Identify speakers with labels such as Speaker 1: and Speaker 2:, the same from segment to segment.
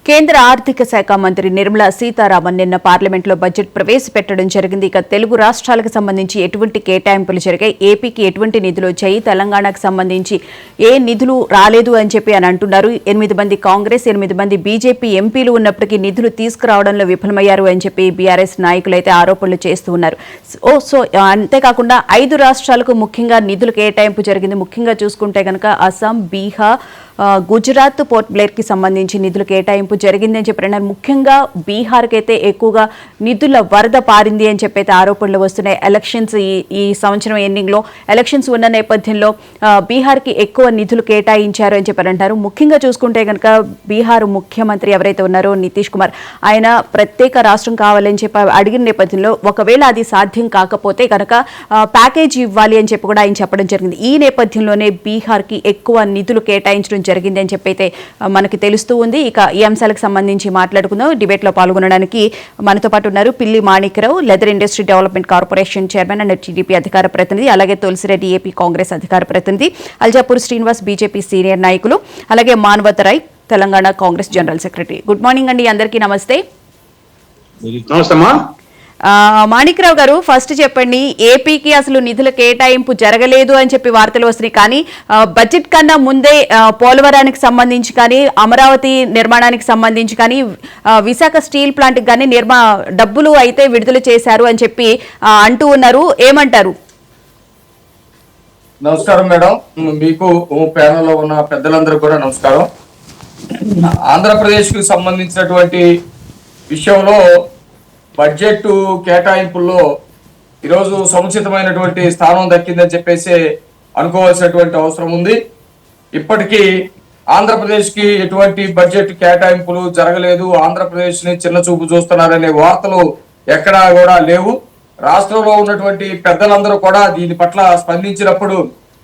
Speaker 1: కేంద్ర ఆర్థిక శాఖ మంత్రి నిర్మలా సీతారామన్ నిన్న పార్లమెంట్లో బడ్జెట్ ప్రవేశపెట్టడం జరిగింది. ఇక తెలుగు రాష్ట్రాలకు సంబంధించి ఎటువంటి కేటాయింపులు జరిగాయి, ఏపీకి ఎటువంటి నిధులు వచ్చాయి, తెలంగాణకు సంబంధించి ఏ నిధులు రాలేదు అని చెప్పి అంటున్నారు. 8 మంది కాంగ్రెస్ 8 మంది బీజేపీ ఎంపీలు ఉన్నప్పటికీ నిధులు తీసుకురావడంలో విఫలమయ్యారు అని చెప్పి బీఆర్ఎస్ నాయకులైతే ఆరోపణలు చేస్తూ ఉన్నారు. సో అంతేకాకుండా 5 రాష్ట్రాలకు ముఖ్యంగా నిధులు కేటాయింపు జరిగింది. ముఖ్యంగా చూసుకుంటే కనుక అస్సాం, బీహార్, గుజరాత్, పోర్ట్ బ్లేర్ కి సంబంధించి నిధులు కేటాయింపు జరిగిందని చెప్పారు. ముఖ్యంగా బీహార్కి అయితే ఎక్కువగా నిధుల వరద పారింది అని చెప్పైతే ఆరోపణలు వస్తున్నాయి. ఎలక్షన్స్ ఈ సంవత్సరం ఎండింగ్ లో ఎలక్షన్స్ ఉన్న నేపథ్యంలో బీహార్కి ఎక్కువ నిధులు కేటాయించారు అని చెప్పారంటారు. ముఖ్యంగా చూసుకుంటే కనుక బీహార్ ముఖ్యమంత్రి ఎవరైతే ఉన్నారో నితీష్ కుమార్, ఆయన ప్రత్యేక రాష్ట్రం కావాలని చెప్పి అడిగిన నేపథ్యంలో ఒకవేళ అది సాధ్యం కాకపోతే కనుక ప్యాకేజీ ఇవ్వాలి అని చెప్పి కూడా ఆయన చెప్పడం జరిగింది. ఈ నేపథ్యంలోనే బీహార్కి ఎక్కువ నిధులు కేటాయించడం జరిగింది అని చెప్పైతే మనకి తెలుస్తూ ఉంది. ఇక ఈ అంశాలకు సంబంధించి మాట్లాడుకుందాం. డిబేట్ లో పాల్గొనడానికి మనతో పాటు ఉన్నారు పిల్లి Manikya Rao, leather industry development corporation chairman and TDP అధికార ప్రతినిధి, అలాగే తులసిరెడ్డి ఏపీ కాంగ్రెస్ అధికార ప్రతినిధి, అల్జాపూర్ శ్రీనివాస్ బీజేపీ సీనియర్ నాయకులు, అలాగే Manavatha Roy Telangana Congress general secretary. Good morning అండి అందరికీ. నమస్తే. మాణిక్యరావు గారు, ఫస్ట్ చెప్పండి, ఏపీకి అసలు నిధుల కేటాయింపు జరగలేదు అని చెప్పి వార్తలు వస్తున్నాయి. కానీ బడ్జెట్ కన్నా ముందే పోలవరానికి సంబంధించి కానీ, అమరావతి నిర్మాణానికి సంబంధించి కానీ, విశాఖ స్టీల్ ప్లాంట్ కానీ డబ్బులు అయితే విడుదల చేశారు అని చెప్పి అంటూ ఉన్నారు. ఏమంటారు?
Speaker 2: నమస్కారం మేడం, మీకు ప్యానెల్లో ఉన్న పెద్దలందరూ కూడా నమస్కారం. ఆంధ్రప్రదేశ్ కు సంబంధించినటువంటి విషయంలో బడ్జెట్ కేటాయింపుల్లో ఈరోజు సముచితమైనటువంటి స్థానం దక్కిందని చెప్పేసి అనుకోవాల్సినటువంటి అవసరం ఉంది. ఇప్పటికీ ఆంధ్రప్రదేశ్ కి ఎటువంటి బడ్జెట్ కేటాయింపులు జరగలేదు, ఆంధ్రప్రదేశ్ ని చిన్న చూపు చూస్తున్నారనే వార్తలు ఎక్కడా కూడా లేవు. రాష్ట్రంలో ఉన్నటువంటి పెద్దలందరూ కూడా దీని పట్ల స్పందించినప్పుడు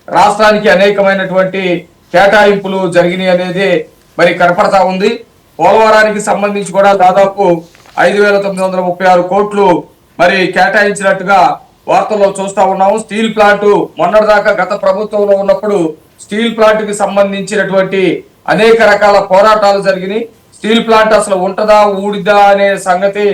Speaker 2: రాష్ట్రానికి అనేకమైనటువంటి కేటాయింపులు జరిగినాయి అనేది మరి కనపడతా ఉంది. పోలవరానికి సంబంధించి కూడా దాదాపు 5,936 కోట్లు మరి కేటాయించినట్టుగా వార్తల్లో చూస్తా ఉన్నాము. స్టీల్ ప్లాంట్ మొన్నటిదాకా గత ప్రభుత్వంలో ఉన్నప్పుడు స్టీల్ ప్లాంట్ కి సంబంధించినటువంటి అనేక రకాల పోరాటాలు జరిగినాయి. స్టీల్ ప్లాంట్ అసలు ఉంటదా ఊడిదా అనే సంగతి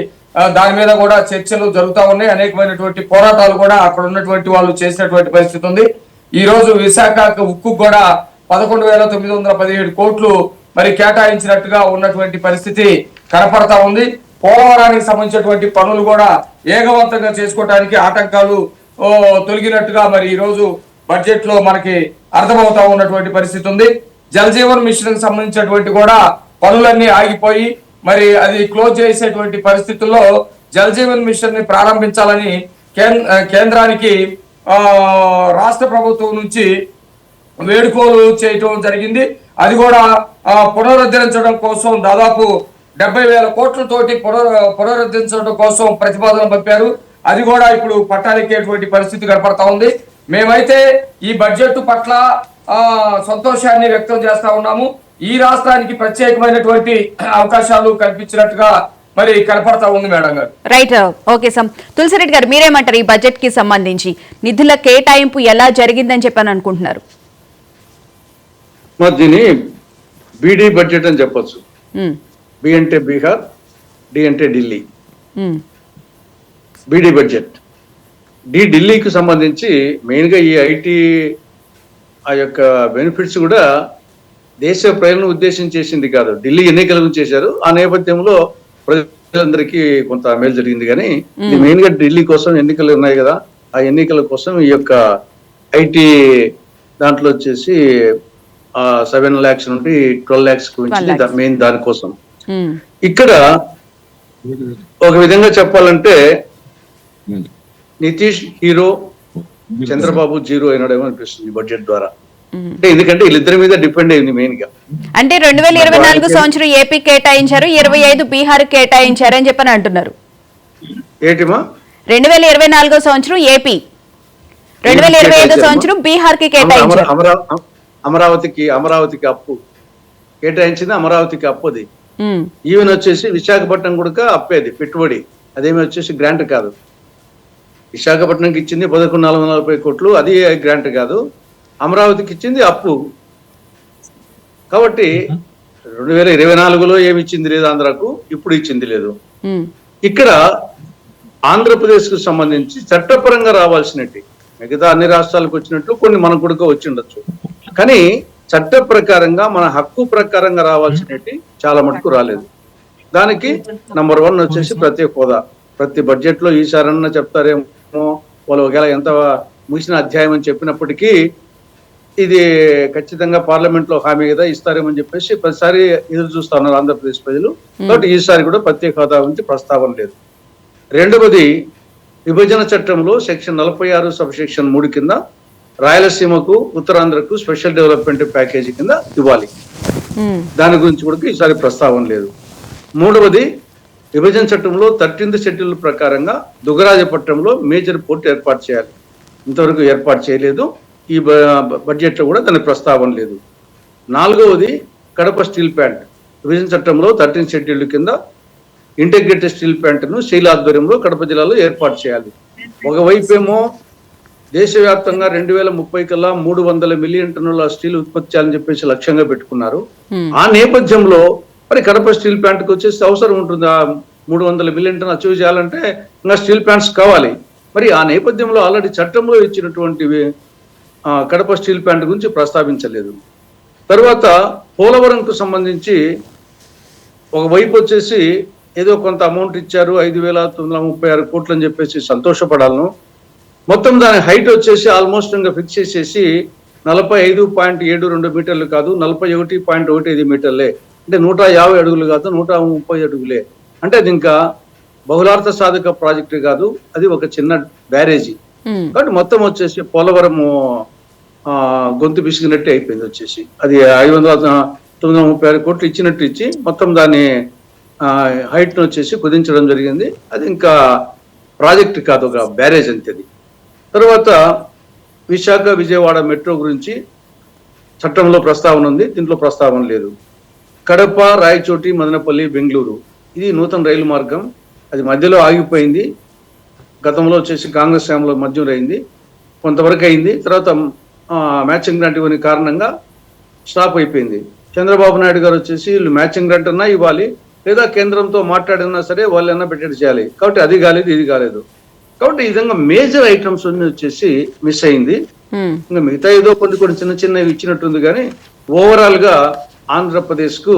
Speaker 2: దాని మీద కూడా చర్చలు జరుగుతూ ఉన్నాయి. అనేకమైనటువంటి పోరాటాలు కూడా అక్కడ ఉన్నటువంటి వాళ్ళు చేసినటువంటి పరిస్థితి ఉంది. ఈ రోజు విశాఖ ఉక్కు కూడా 11,917 కోట్లు మరి కేటాయించినట్టుగా ఉన్నటువంటి పరిస్థితి కనపడతా ఉంది. పోలవరానికి సంబంధించినటువంటి పనులు కూడా ఏకవంతంగా చేసుకోవడానికి ఆటంకాలు తొలగినట్టుగా మరి ఈ రోజు బడ్జెట్ లో మనకి అర్థమవుతా ఉన్నటువంటి పరిస్థితి ఉంది. జల్ జీవన్ మిషన్ కి సంబంధించినటువంటి కూడా పనులన్నీ ఆగిపోయి మరి అది క్లోజ్ చేసేటువంటి పరిస్థితుల్లో జల్ జీవన్ మిషన్ ని ప్రారంభించాలని కేంద్రానికి రాష్ట్ర ప్రభుత్వం నుంచి వేడుకోలు చేయటం జరిగింది. అది కూడా పునరుద్ధరించడం కోసం దాదాపు 70,000 కోట్లతోటి పునరుద్ధరించడం కోసం ప్రతిపాదన పంపారు. అది కూడా ఇప్పుడు పట్టాలెక్కేటువంటి పరిస్థితి కనపడతా ఉంది. మేమైతే ఈ బడ్జెట్ పట్ల సంతోషాన్ని వ్యక్తం చేస్తా ఉన్నాము. ఈ రాష్ట్రానికి ప్రత్యేకమైనటువంటి అవకాశాలు కల్పించినట్టుగా మరి కనపడతా ఉంది మేడం గారు.
Speaker 1: Right, okay sir. తులసిరెడ్డి గారు, మీరేమంటారు? ఈ బడ్జెట్ కి సంబంధించి నిధుల కేటాయింపు ఎలా జరిగిందని చెప్పని అనుకుంటున్నారు?
Speaker 3: దీన్ని బీడీ బడ్జెట్ అని చెప్పొచ్చు. బి అంటే బీహార్, డి అంటే ఢిల్లీ. బీడీ బడ్జెట్. ఢిల్లీకి సంబంధించి మెయిన్గా ఈ ఐటీ ఆ యొక్క బెనిఫిట్స్ కూడా దేశ ప్రజలను ఉద్దేశించి చేసింది కాదు, ఢిల్లీ ఎన్నికలకు చేశారు. ఆ నేపథ్యంలో ప్రజలందరికీ కొంత మేలు జరిగింది. కానీ ఇది మెయిన్ గా ఢిల్లీ కోసం ఎన్నికలు ఉన్నాయి కదా, ఆ ఎన్నికల కోసం ఈ యొక్క ఐటీ దాంట్లో వచ్చేసి 7 lakhs నుండి 12 lakhs మెయిన్ దానికోసం. ఇక్కడ ఒక విధంగా చెప్పాలంటే నితీష్ హీరో, చంద్రబాబు జీరో అయినాడేమో అనిపిస్తుంది బడ్జెట్ ద్వారా. అంటే ఎందుకంటే వీళ్ళిద్దరి మీద డిపెండ్ అయింది మెయిన్ గా.
Speaker 1: అంటే 2024 సంవత్సరం ఏపీ కేటాయించారు, 25 బీహార్ కేటాయించారు అని చెప్పని అంటున్నారు.
Speaker 3: ఏటిమా
Speaker 1: 2024 సంవత్సరం ఏపీ, 2025 సంవత్సరం బీహార్ కి కేటాయించారు.
Speaker 3: అమరావతికి అప్పు కేటాయించింది, అమరావతికి అప్పుది. ఈవెన్ వచ్చేసి విశాఖపట్నం కూడా అప్పేది పెట్టుబడి, అదేమి వచ్చేసి గ్రాంట్ కాదు. విశాఖపట్నంకి ఇచ్చింది 11,440 కోట్లు, అది గ్రాంట్ కాదు. అమరావతికి ఇచ్చింది అప్పు. కాబట్టి 2024లో ఏమి ఇచ్చింది లేదు ఆంధ్రాకు, ఇప్పుడు ఇచ్చింది లేదు.
Speaker 1: ఉమ్,
Speaker 3: ఇక్కడ ఆంధ్రప్రదేశ్ కు సంబంధించి చట్టపరంగా రావాల్సినట్టు మిగతా అన్ని రాష్ట్రాలకు వచ్చినట్లు కొన్ని మనకు కూడా వచ్చి ఉండొచ్చు, కానీ చట్ట ప్రకారంగా మన హక్కు ప్రకారంగా రావాల్సినట్టు చాలా మటుకు రాలేదు. దానికి నంబర్ 1 వచ్చేసి ప్రత్యేక హోదా. ప్రతి బడ్జెట్ లో ఈసారన్నా చెప్తారేమో, వాళ్ళు ఒకవేళ ఎంత ముగిసిన అధ్యాయం అని చెప్పినప్పటికీ ఇది ఖచ్చితంగా పార్లమెంట్ లో హామీ కదా ఇస్తారేమని చెప్పేసి ప్రతిసారి ఎదురు చూస్తా ఉన్నారు ఆంధ్రప్రదేశ్ ప్రజలు. కాబట్టి ఈసారి కూడా ప్రత్యేక హోదా గురించి ప్రస్తావన లేదు. రెండవది, విభజన చట్టంలో సెక్షన్ 46 సబ్ సెక్షన్ 3 కింద రాయలసీమకు ఉత్తరాంధ్రకు స్పెషల్ డెవలప్మెంట్ ప్యాకేజీ కింద ఇవ్వాలి.
Speaker 1: ఉమ్,
Speaker 3: దాని గురించి కూడా ఈసారి ప్రస్తావన లేదు. మూడవది, విభజన చట్టంలో 13th షెడ్యూల్ ప్రకారంగా దుగ్గరాజపట్నంలో మేజర్ పోర్ట్ ఏర్పాటు చేయాలి. ఇంతవరకు ఏర్పాటు చేయలేదు. ఈ బడ్జెట్ లో కూడా దాని ప్రస్తావన లేదు. నాలుగవది, కడప స్టీల్ ప్లాంట్ విభజన చట్టంలో 13th షెడ్యూల్ కింద ఇంటిగ్రేటెడ్ స్టీల్ ప్లాంట్ ను శైల ఆధ్వర్యంలో కడప జిల్లాలో ఏర్పాటు చేయాలి. ఒకవైపేమో దేశవ్యాప్తంగా 2030 కల్లా 300 మిలియన్ టన్నుల స్టీల్ ఉత్పత్తి చేయాలని చెప్పేసి లక్ష్యంగా పెట్టుకున్నారు. ఆ నేపథ్యంలో మరి కడప స్టీల్ ప్లాంట్ కి వచ్చేసి అవసరం ఉంటుంది. ఆ 300 మిలియన్ టన్ అచీవ్ చేయాలంటే ఇంకా స్టీల్ ప్లాంట్స్ కావాలి. మరి ఆ నేపథ్యంలో ఆల్రెడీ చట్టంలో ఇచ్చినటువంటి కడప స్టీల్ ప్లాంట్ గురించి ప్రస్తావించలేదు. తర్వాత పోలవరంకు సంబంధించి ఒకవైపు వచ్చేసి ఏదో కొంత అమౌంట్ ఇచ్చారు, 5,936 కోట్లు అని చెప్పేసి సంతోషపడాలను. మొత్తం దాని హైట్ వచ్చేసి ఆల్మోస్ట్ ఇంకా ఫిక్స్ చేసేసి 45.72 మీటర్లు కాదు, 41.15 మీటర్లే. అంటే 150 అడుగులు కాదు, 130 అడుగులే. అంటే అది ఇంకా బహుళార్థ సాధక ప్రాజెక్టు కాదు, అది ఒక చిన్న బ్యారేజీ. కాబట్టి మొత్తం వచ్చేసి పోలవరం గొంతు పిసిగినట్టే అయిపోయింది. వచ్చేసి అది 536 కోట్లు ఇచ్చినట్టు ఇచ్చి మొత్తం దాన్ని హైట్ ను వచ్చేసి కుదించడం జరిగింది. అది ఇంకా ప్రాజెక్ట్ కాదు, ఒక బ్యారేజ్ అంతేది. తర్వాత విశాఖ విజయవాడ మెట్రో గురించి చట్టంలో ప్రస్తావన ఉంది, దీంట్లో ప్రస్తావన లేదు. కడప రాయచోటి మదనపల్లి బెంగళూరు ఇది నూతన రైలు మార్గం, అది మధ్యలో ఆగిపోయింది. గతంలో వచ్చేసి కాంగ్రెస్ హయాంలో మధ్యలో అయింది, కొంతవరకు అయింది. తర్వాత మ్యాచింగ్ గ్రాంట్ ఇవ్వని కారణంగా స్టాప్ అయిపోయింది. చంద్రబాబు నాయుడు గారు వచ్చేసి వీళ్ళు మ్యాచింగ్ గ్రాంట్ అన్నా ఇవ్వాలి, లేదా కేంద్రంతో మాట్లాడినా సరే వాళ్ళన్నా పెట్టేది చేయాలి. కాబట్టి అది కాలేదు, ఇది కాలేదు. కాబట్టి ఈ విధంగా మేజర్ ఐటమ్స్ అన్ని వచ్చేసి మిస్ అయింది. ఇంకా మిగతా ఏదో కొన్ని చిన్న చిన్నవి ఇచ్చినట్టుంది, కానీ ఓవరాల్ గా ఆంధ్రప్రదేశ్ కు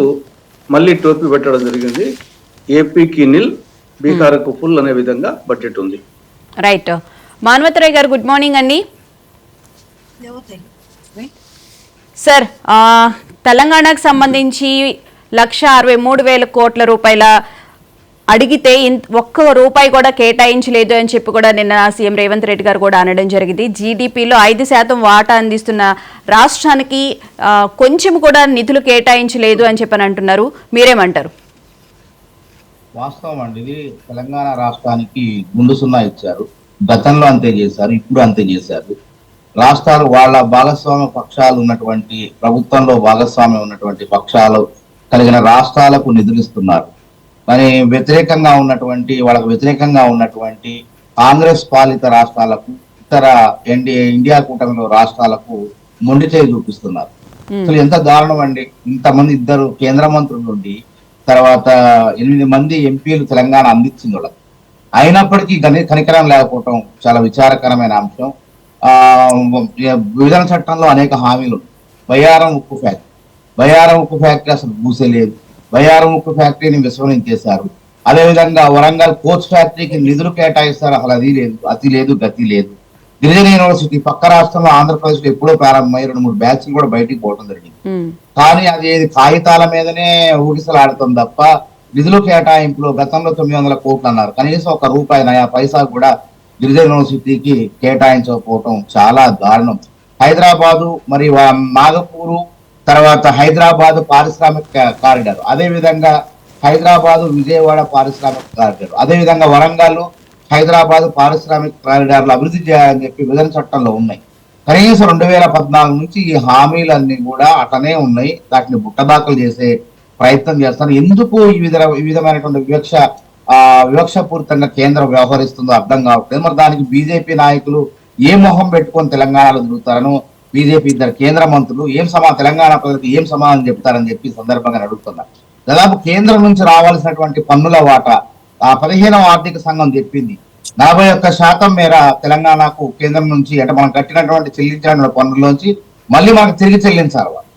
Speaker 3: మళ్ళీ టోపీ పెట్టడం జరిగింది. ఏపీకి నిల్, బీహార్కు ఫుల్ అనే విధంగా బడ్జెట్ ఉంది.
Speaker 1: రైట్. మానవతరాయ్ గారు గుడ్ మార్నింగ్ అండి. సార్, తెలంగాణకు సంబంధించి 1,63,000 కోట్ల రూపాయల అడిగితే ఒక్క రూపాయి కూడా కేటాయించలేదు అని చెప్పి కూడా నిన్న సీఎం రేవంత్ రెడ్డి గారు కూడా అనడం జరిగింది. జీడీపీలో 5% వాటా అందిస్తున్న రాష్ట్రానికి కొంచెం కూడా నిధులు కేటాయించలేదు అని చెప్పని అంటున్నారు. మీరేమంటారు?
Speaker 4: వాస్తవం అండి, ఇది తెలంగాణ రాష్ట్రానికి గుండు సున్నా ఇచ్చారు. గతంలో అంతే చేశారు, ఇప్పుడు అంతే చేశారు. రాష్ట్రాలు వాళ్ళ భాగస్వామ్య పక్షాలు ఉన్నటువంటి, ప్రభుత్వంలో భాగస్వామ్యం ఉన్నటువంటి పక్షాలు కలిగిన రాష్ట్రాలకు నిధులిస్తున్నారు. మరి వ్యతిరేకంగా ఉన్నటువంటి, వాళ్ళకు వ్యతిరేకంగా ఉన్నటువంటి కాంగ్రెస్ పాలిత రాష్ట్రాలకు, ఇతర ఇండియా కూటమిలో రాష్ట్రాలకు మొండి చేయి చూపిస్తున్నారు. అసలు ఎంత దారుణం అండి. ఇంతమంది 2 కేంద్ర మంత్రుల నుండి తర్వాత 8 మంది ఎంపీలు తెలంగాణ అందించింది వాళ్ళకి. అయినప్పటికీ కనికరం లేకపోవటం చాలా విచారకరమైన అంశం. విభజన చట్టంలో అనేక హామీలు. బయ్యారం ఉక్కు ఫ్యాక్టరీ అసలు మూసేలేదు. బయ్యారం ఉక్కు ఫ్యాక్టరీని విస్మరించేశారు. అదేవిధంగా వరంగల్ కోచ్ ఫ్యాక్టరీకి నిధులు కేటాయిస్తారు, అసలు అది లేదు, అతి లేదు, గతి లేదు. గిరిజన యూనివర్సిటీ పక్క రాష్ట్రంలో ఆంధ్రప్రదేశ్ లో ఎప్పుడో ప్రారంభమై 2-3 బ్యాచ్లు కూడా బయటికి పోవడం జరిగింది. కానీ అది కాగితాల మీదనే ఊగిసలాడుతుంది తప్ప నిధులు కేటాయింపులో గతంలో 900 కోట్లు అన్నారు, కనీసం ఒక రూపాయి నయా పైసా కూడా గిరిజన యూనివర్సిటీకి కేటాయించకపోవటం చాలా దారుణం. హైదరాబాదు మరి నాగపూరు, తర్వాత హైదరాబాద్ పారిశ్రామిక కారిడార్, అదే విధంగా హైదరాబాదు విజయవాడ పారిశ్రామిక కారిడార్, అదే విధంగా వరంగల్ హైదరాబాద్ పారిశ్రామిక కారిడార్లు అభివృద్ధి చేయాలని చెప్పి విభజన చట్టంలో ఉన్నాయి. కనీసం 2014 నుంచి ఈ హామీలన్నీ కూడా అటనే ఉన్నాయి. వాటిని బుట్టదాఖలు చేసే ప్రయత్నం చేస్తాను. ఎందుకు ఈ విధమైనటువంటి వివక్షపూరితంగా కేంద్రం వ్యవహరిస్తుందో అర్థం కావట్లేదు. మరి దానికి బీజేపీ నాయకులు ఏ మొహం పెట్టుకొని తెలంగాణలో తిరుగుతారనో బీజేపీ ఇద్దరు కేంద్ర మంత్రులు తెలంగాణ ప్రజలకు ఏం సమాధానం చెప్తారని చెప్పి ఈ సందర్భంగా అడుగుతున్నా. దాదాపు కేంద్రం నుంచి రావాల్సినటువంటి పన్నుల వాటా ఆ 15వ ఆర్థిక సంఘం చెప్పింది 41% మేర తెలంగాణకు కేంద్రం నుంచి అంటే మనం కట్టినటువంటి చెల్లించిన పన్నుల్లోంచి మళ్ళీ మనకు తిరిగి చెల్లించాలి వాళ్ళు.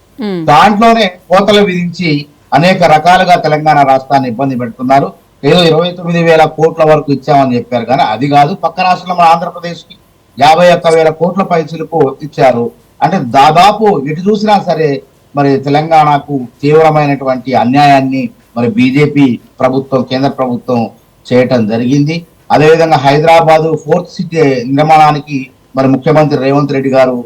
Speaker 4: దాంట్లోనే కోతలు విధించి అనేక రకాలుగా తెలంగాణ రాష్ట్రాన్ని ఇబ్బంది పెడుతున్నారు. ఏదో 29,000 కోట్ల వరకు ఇచ్చామని చెప్పారు, కానీ అది కాదు. పక్క రాష్ట్రంలో మన ఆంధ్రప్రదేశ్ కి 51,000 కోట్ల పైసలకు ఇచ్చారు. అంటే దాదాపు ఎటు చూసినా సరే మరి తెలంగాణకు తీవ్రమైనటువంటి అన్యాయాన్ని మరి బీజేపీ ప్రభుత్వం, కేంద్ర ప్రభుత్వం చేయటం జరిగింది. అదేవిధంగా హైదరాబాదు 4th సిటీ నిర్మాణానికి మరి ముఖ్యమంత్రి రేవంత్ రెడ్డి గారు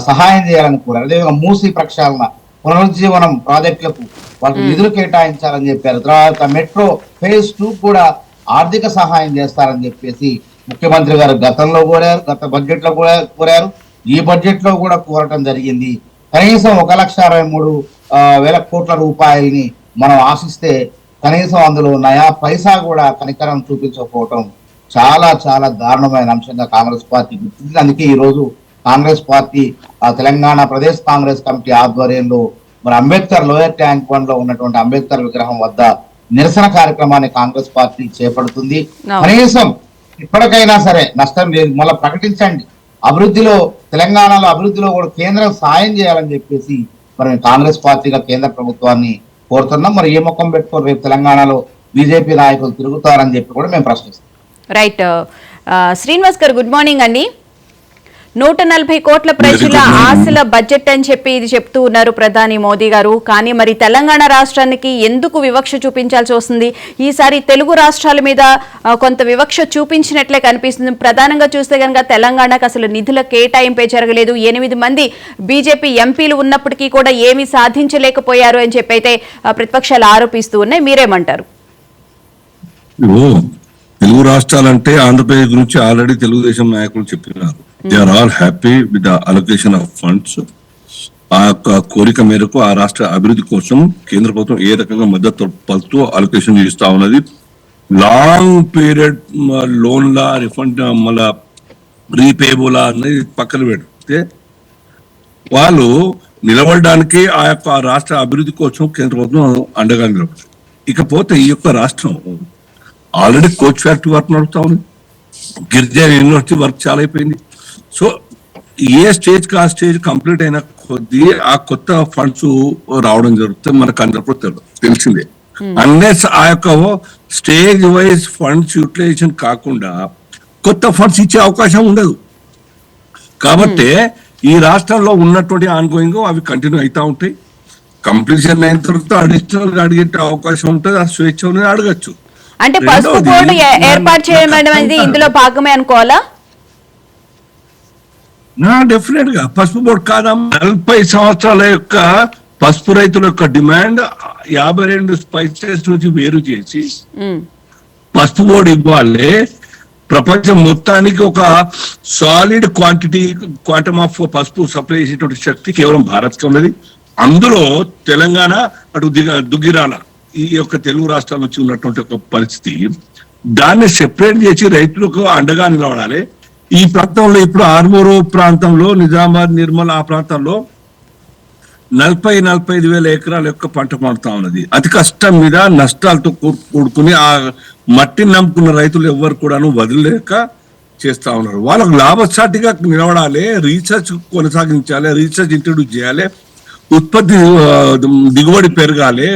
Speaker 4: సహాయం చేయాలని కోరారు. అదేవిధంగా మూసీ ప్రక్షాళన, పునరుజ్జీవనం ప్రాజెక్టులకు వాళ్ళకి నిధులు కేటాయించాలని చెప్పారు. తర్వాత మెట్రో ఫేజ్ 2 కూడా ఆర్థిక సహాయం చేస్తారని చెప్పేసి ముఖ్యమంత్రి గారు గతంలో కోరారు, గత బడ్జెట్ లో కూడా కోరారు, ఈ బడ్జెట్ లో కూడా కోరటం జరిగింది. కనీసం 1,63,000 కోట్ల రూపాయలని మనం ఆశిస్తే కనీసం అందులో నయా పైసా కూడా కనికరం చూపించకపోవటం చాలా చాలా దారుణమైన అంశంగా కాంగ్రెస్ పార్టీ గుర్తించింది. అందుకే ఈ రోజు కాంగ్రెస్ పార్టీ తెలంగాణ ప్రదేశ్ కాంగ్రెస్ కమిటీ ఆధ్వర్యంలో మరి అంబేద్కర్ లోయర్ ట్యాంక్ బండ్ లో ఉన్నటువంటి అంబేద్కర్ విగ్రహం వద్ద నిరసన కార్యక్రమాన్ని కాంగ్రెస్ పార్టీ చేపడుతుంది. కనీసం ఇప్పటికైనా సరే నష్టం లేదు, మళ్ళీ ప్రకటించండి. అభివృద్ధిలో తెలంగాణలో అభివృద్ధిలో కూడా కేంద్రం సాయం చేయాలని చెప్పేసి మరి కాంగ్రెస్ పార్టీగా కేంద్ర ప్రభుత్వాన్ని కోరుతున్నాం. మరి ఏ ముఖం పెట్టుకొని రేపు తెలంగాణలో బీజేపీ నాయకులు తిరుగుతారని చెప్పి కూడా మేము ప్రశ్నిస్తాం.
Speaker 1: రైట్. శ్రీనివాస్ గారు గుడ్ మార్నింగ్ అండి. 140 కోట్ల ప్రజల ఆశల బడ్జెట్ అని చెప్పి ఇది చెప్తూ ఉన్నారు ప్రధాని మోదీ గారు. కానీ మరి తెలంగాణ రాష్ట్రానికి ఎందుకు వివక్ష చూపించాల్సి వస్తుంది? ఈసారి తెలుగు రాష్ట్రాల మీద కొంత వివక్ష చూపించినట్లే కనిపిస్తుంది. ప్రధానంగా చూస్తే కనుక తెలంగాణకు అసలు నిధుల కేటాయింపే జరగలేదు. 8 మంది బీజేపీ ఎంపీలు ఉన్నప్పటికీ కూడా ఏమీ సాధించలేకపోయారు అని చెప్పి అయితే ప్రతిపక్షాలు ఆరోపిస్తూ ఉన్నాయి. మీరేమంటారు?
Speaker 5: తెలుగు రాష్ట్రాలంటే ఆంధ్రప్రదేశ్ గురించి ఆల్రెడీ తెలుగుదేశం నాయకులు చెప్పినారు. They are all happy with the allocation of funds. ఆ యొక్క కోరిక మేరకు ఆ రాష్ట్ర అభివృద్ధి కోసం కేంద్ర ప్రభుత్వం ఏ రకంగా మద్దతు పలుతూ అలొకేషన్ చేస్తా ఉన్నది. లాంగ్ పీరియడ్ లోన్లా రిఫండ్ మళ్ళా రీపేబులా అనేది పక్కన పెడితే వాళ్ళు నిలబడడానికి ఆ యొక్క రాష్ట్ర అభివృద్ధి కోసం కేంద్ర ప్రభుత్వం అండగా నిలబడుతుంది. ఇకపోతే ఈ యొక్క రాష్ట్రం ఆల్రెడీ కోచ్ ఫ్యాక్టరీ వర్క్ నడుపుతా ఉంది, గిరిజన యూనివర్సిటీ వర్క్ చాలా అయిపోయింది. సో ఏ స్టేజ్ కి ఆ స్టేజ్ కంప్లీట్ అయిన కొద్దీ ఆ కొత్త ఫండ్స్ రావడం జరుగుతుంది. మనకు అందరికీ తెలిసిందే. అన్లెస్ ఆ యొక్క స్టేజ్ వైజ్ ఫండ్స్ యూటిలైజేషన్ కాకుండా కొత్త ఫండ్స్ ఇచ్చే అవకాశం ఉండదు. కాబట్టి ఈ రాష్ట్రంలో ఉన్నటువంటి ఆన్గోయింగ్ అవి కంటిన్యూ అవుతా ఉంటాయి. కంప్లీషన్ అయిన తర్వాత అడిషనల్ గా అడిగే అవకాశం ఉంటుంది. ఆ స్వేచ్ఛ అడగచ్చు.
Speaker 1: అంటే పసుపు బోర్డు ఏర్పాటు చేయడం అనేది ఇందులో భాగమే అనుకోవాలా?
Speaker 5: డెఫినెట్ గా పసుపు బోర్డు కాదా. 40 సంవత్సరాల యొక్క పసుపు రైతుల యొక్క డిమాండ్ 52 స్పైసెస్ నుంచి వేరు చేసి పసుపు బోర్డు ఇవ్వాలి. ప్రపంచం మొత్తానికి ఒక సాలిడ్ క్వాంటమ్ ఆఫ్ పసుపు సప్లై చేసేటువంటి శక్తి కేవలం భారత్ కి ఉన్నది. అందులో తెలంగాణ అటు దుగ్గిరాల ఈ యొక్క తెలుగు రాష్ట్రాల నుంచి ఉన్నటువంటి ఒక పరిస్థితి, దాన్ని సెపరేట్ చేసి రైతులకు అండగా నిలబడాలి. ఈ ప్రాంతంలో ఇప్పుడు ఆర్మూరు ప్రాంతంలో నిజామాబాద్, నిర్మల్ ఆ ప్రాంతంలో 40-45 వేల ఎకరాల యొక్క పంట పండుతా ఉన్నది. అతి కష్టం మీద నష్టాలతో కూడుకుని ఆ మట్టిని నమ్ముకున్న రైతులు ఎవరు కూడాను వదిలేక చేస్తా ఉన్నారు. వాళ్ళకు లాభసాటిగా నిలబడాలి, రీసెర్చ్ కొనసాగించాలి, రీసెర్చ్ ఇంట్రడ్యూస్ చేయాలి, ఉత్పత్తి దిగుబడి పెరగాలి,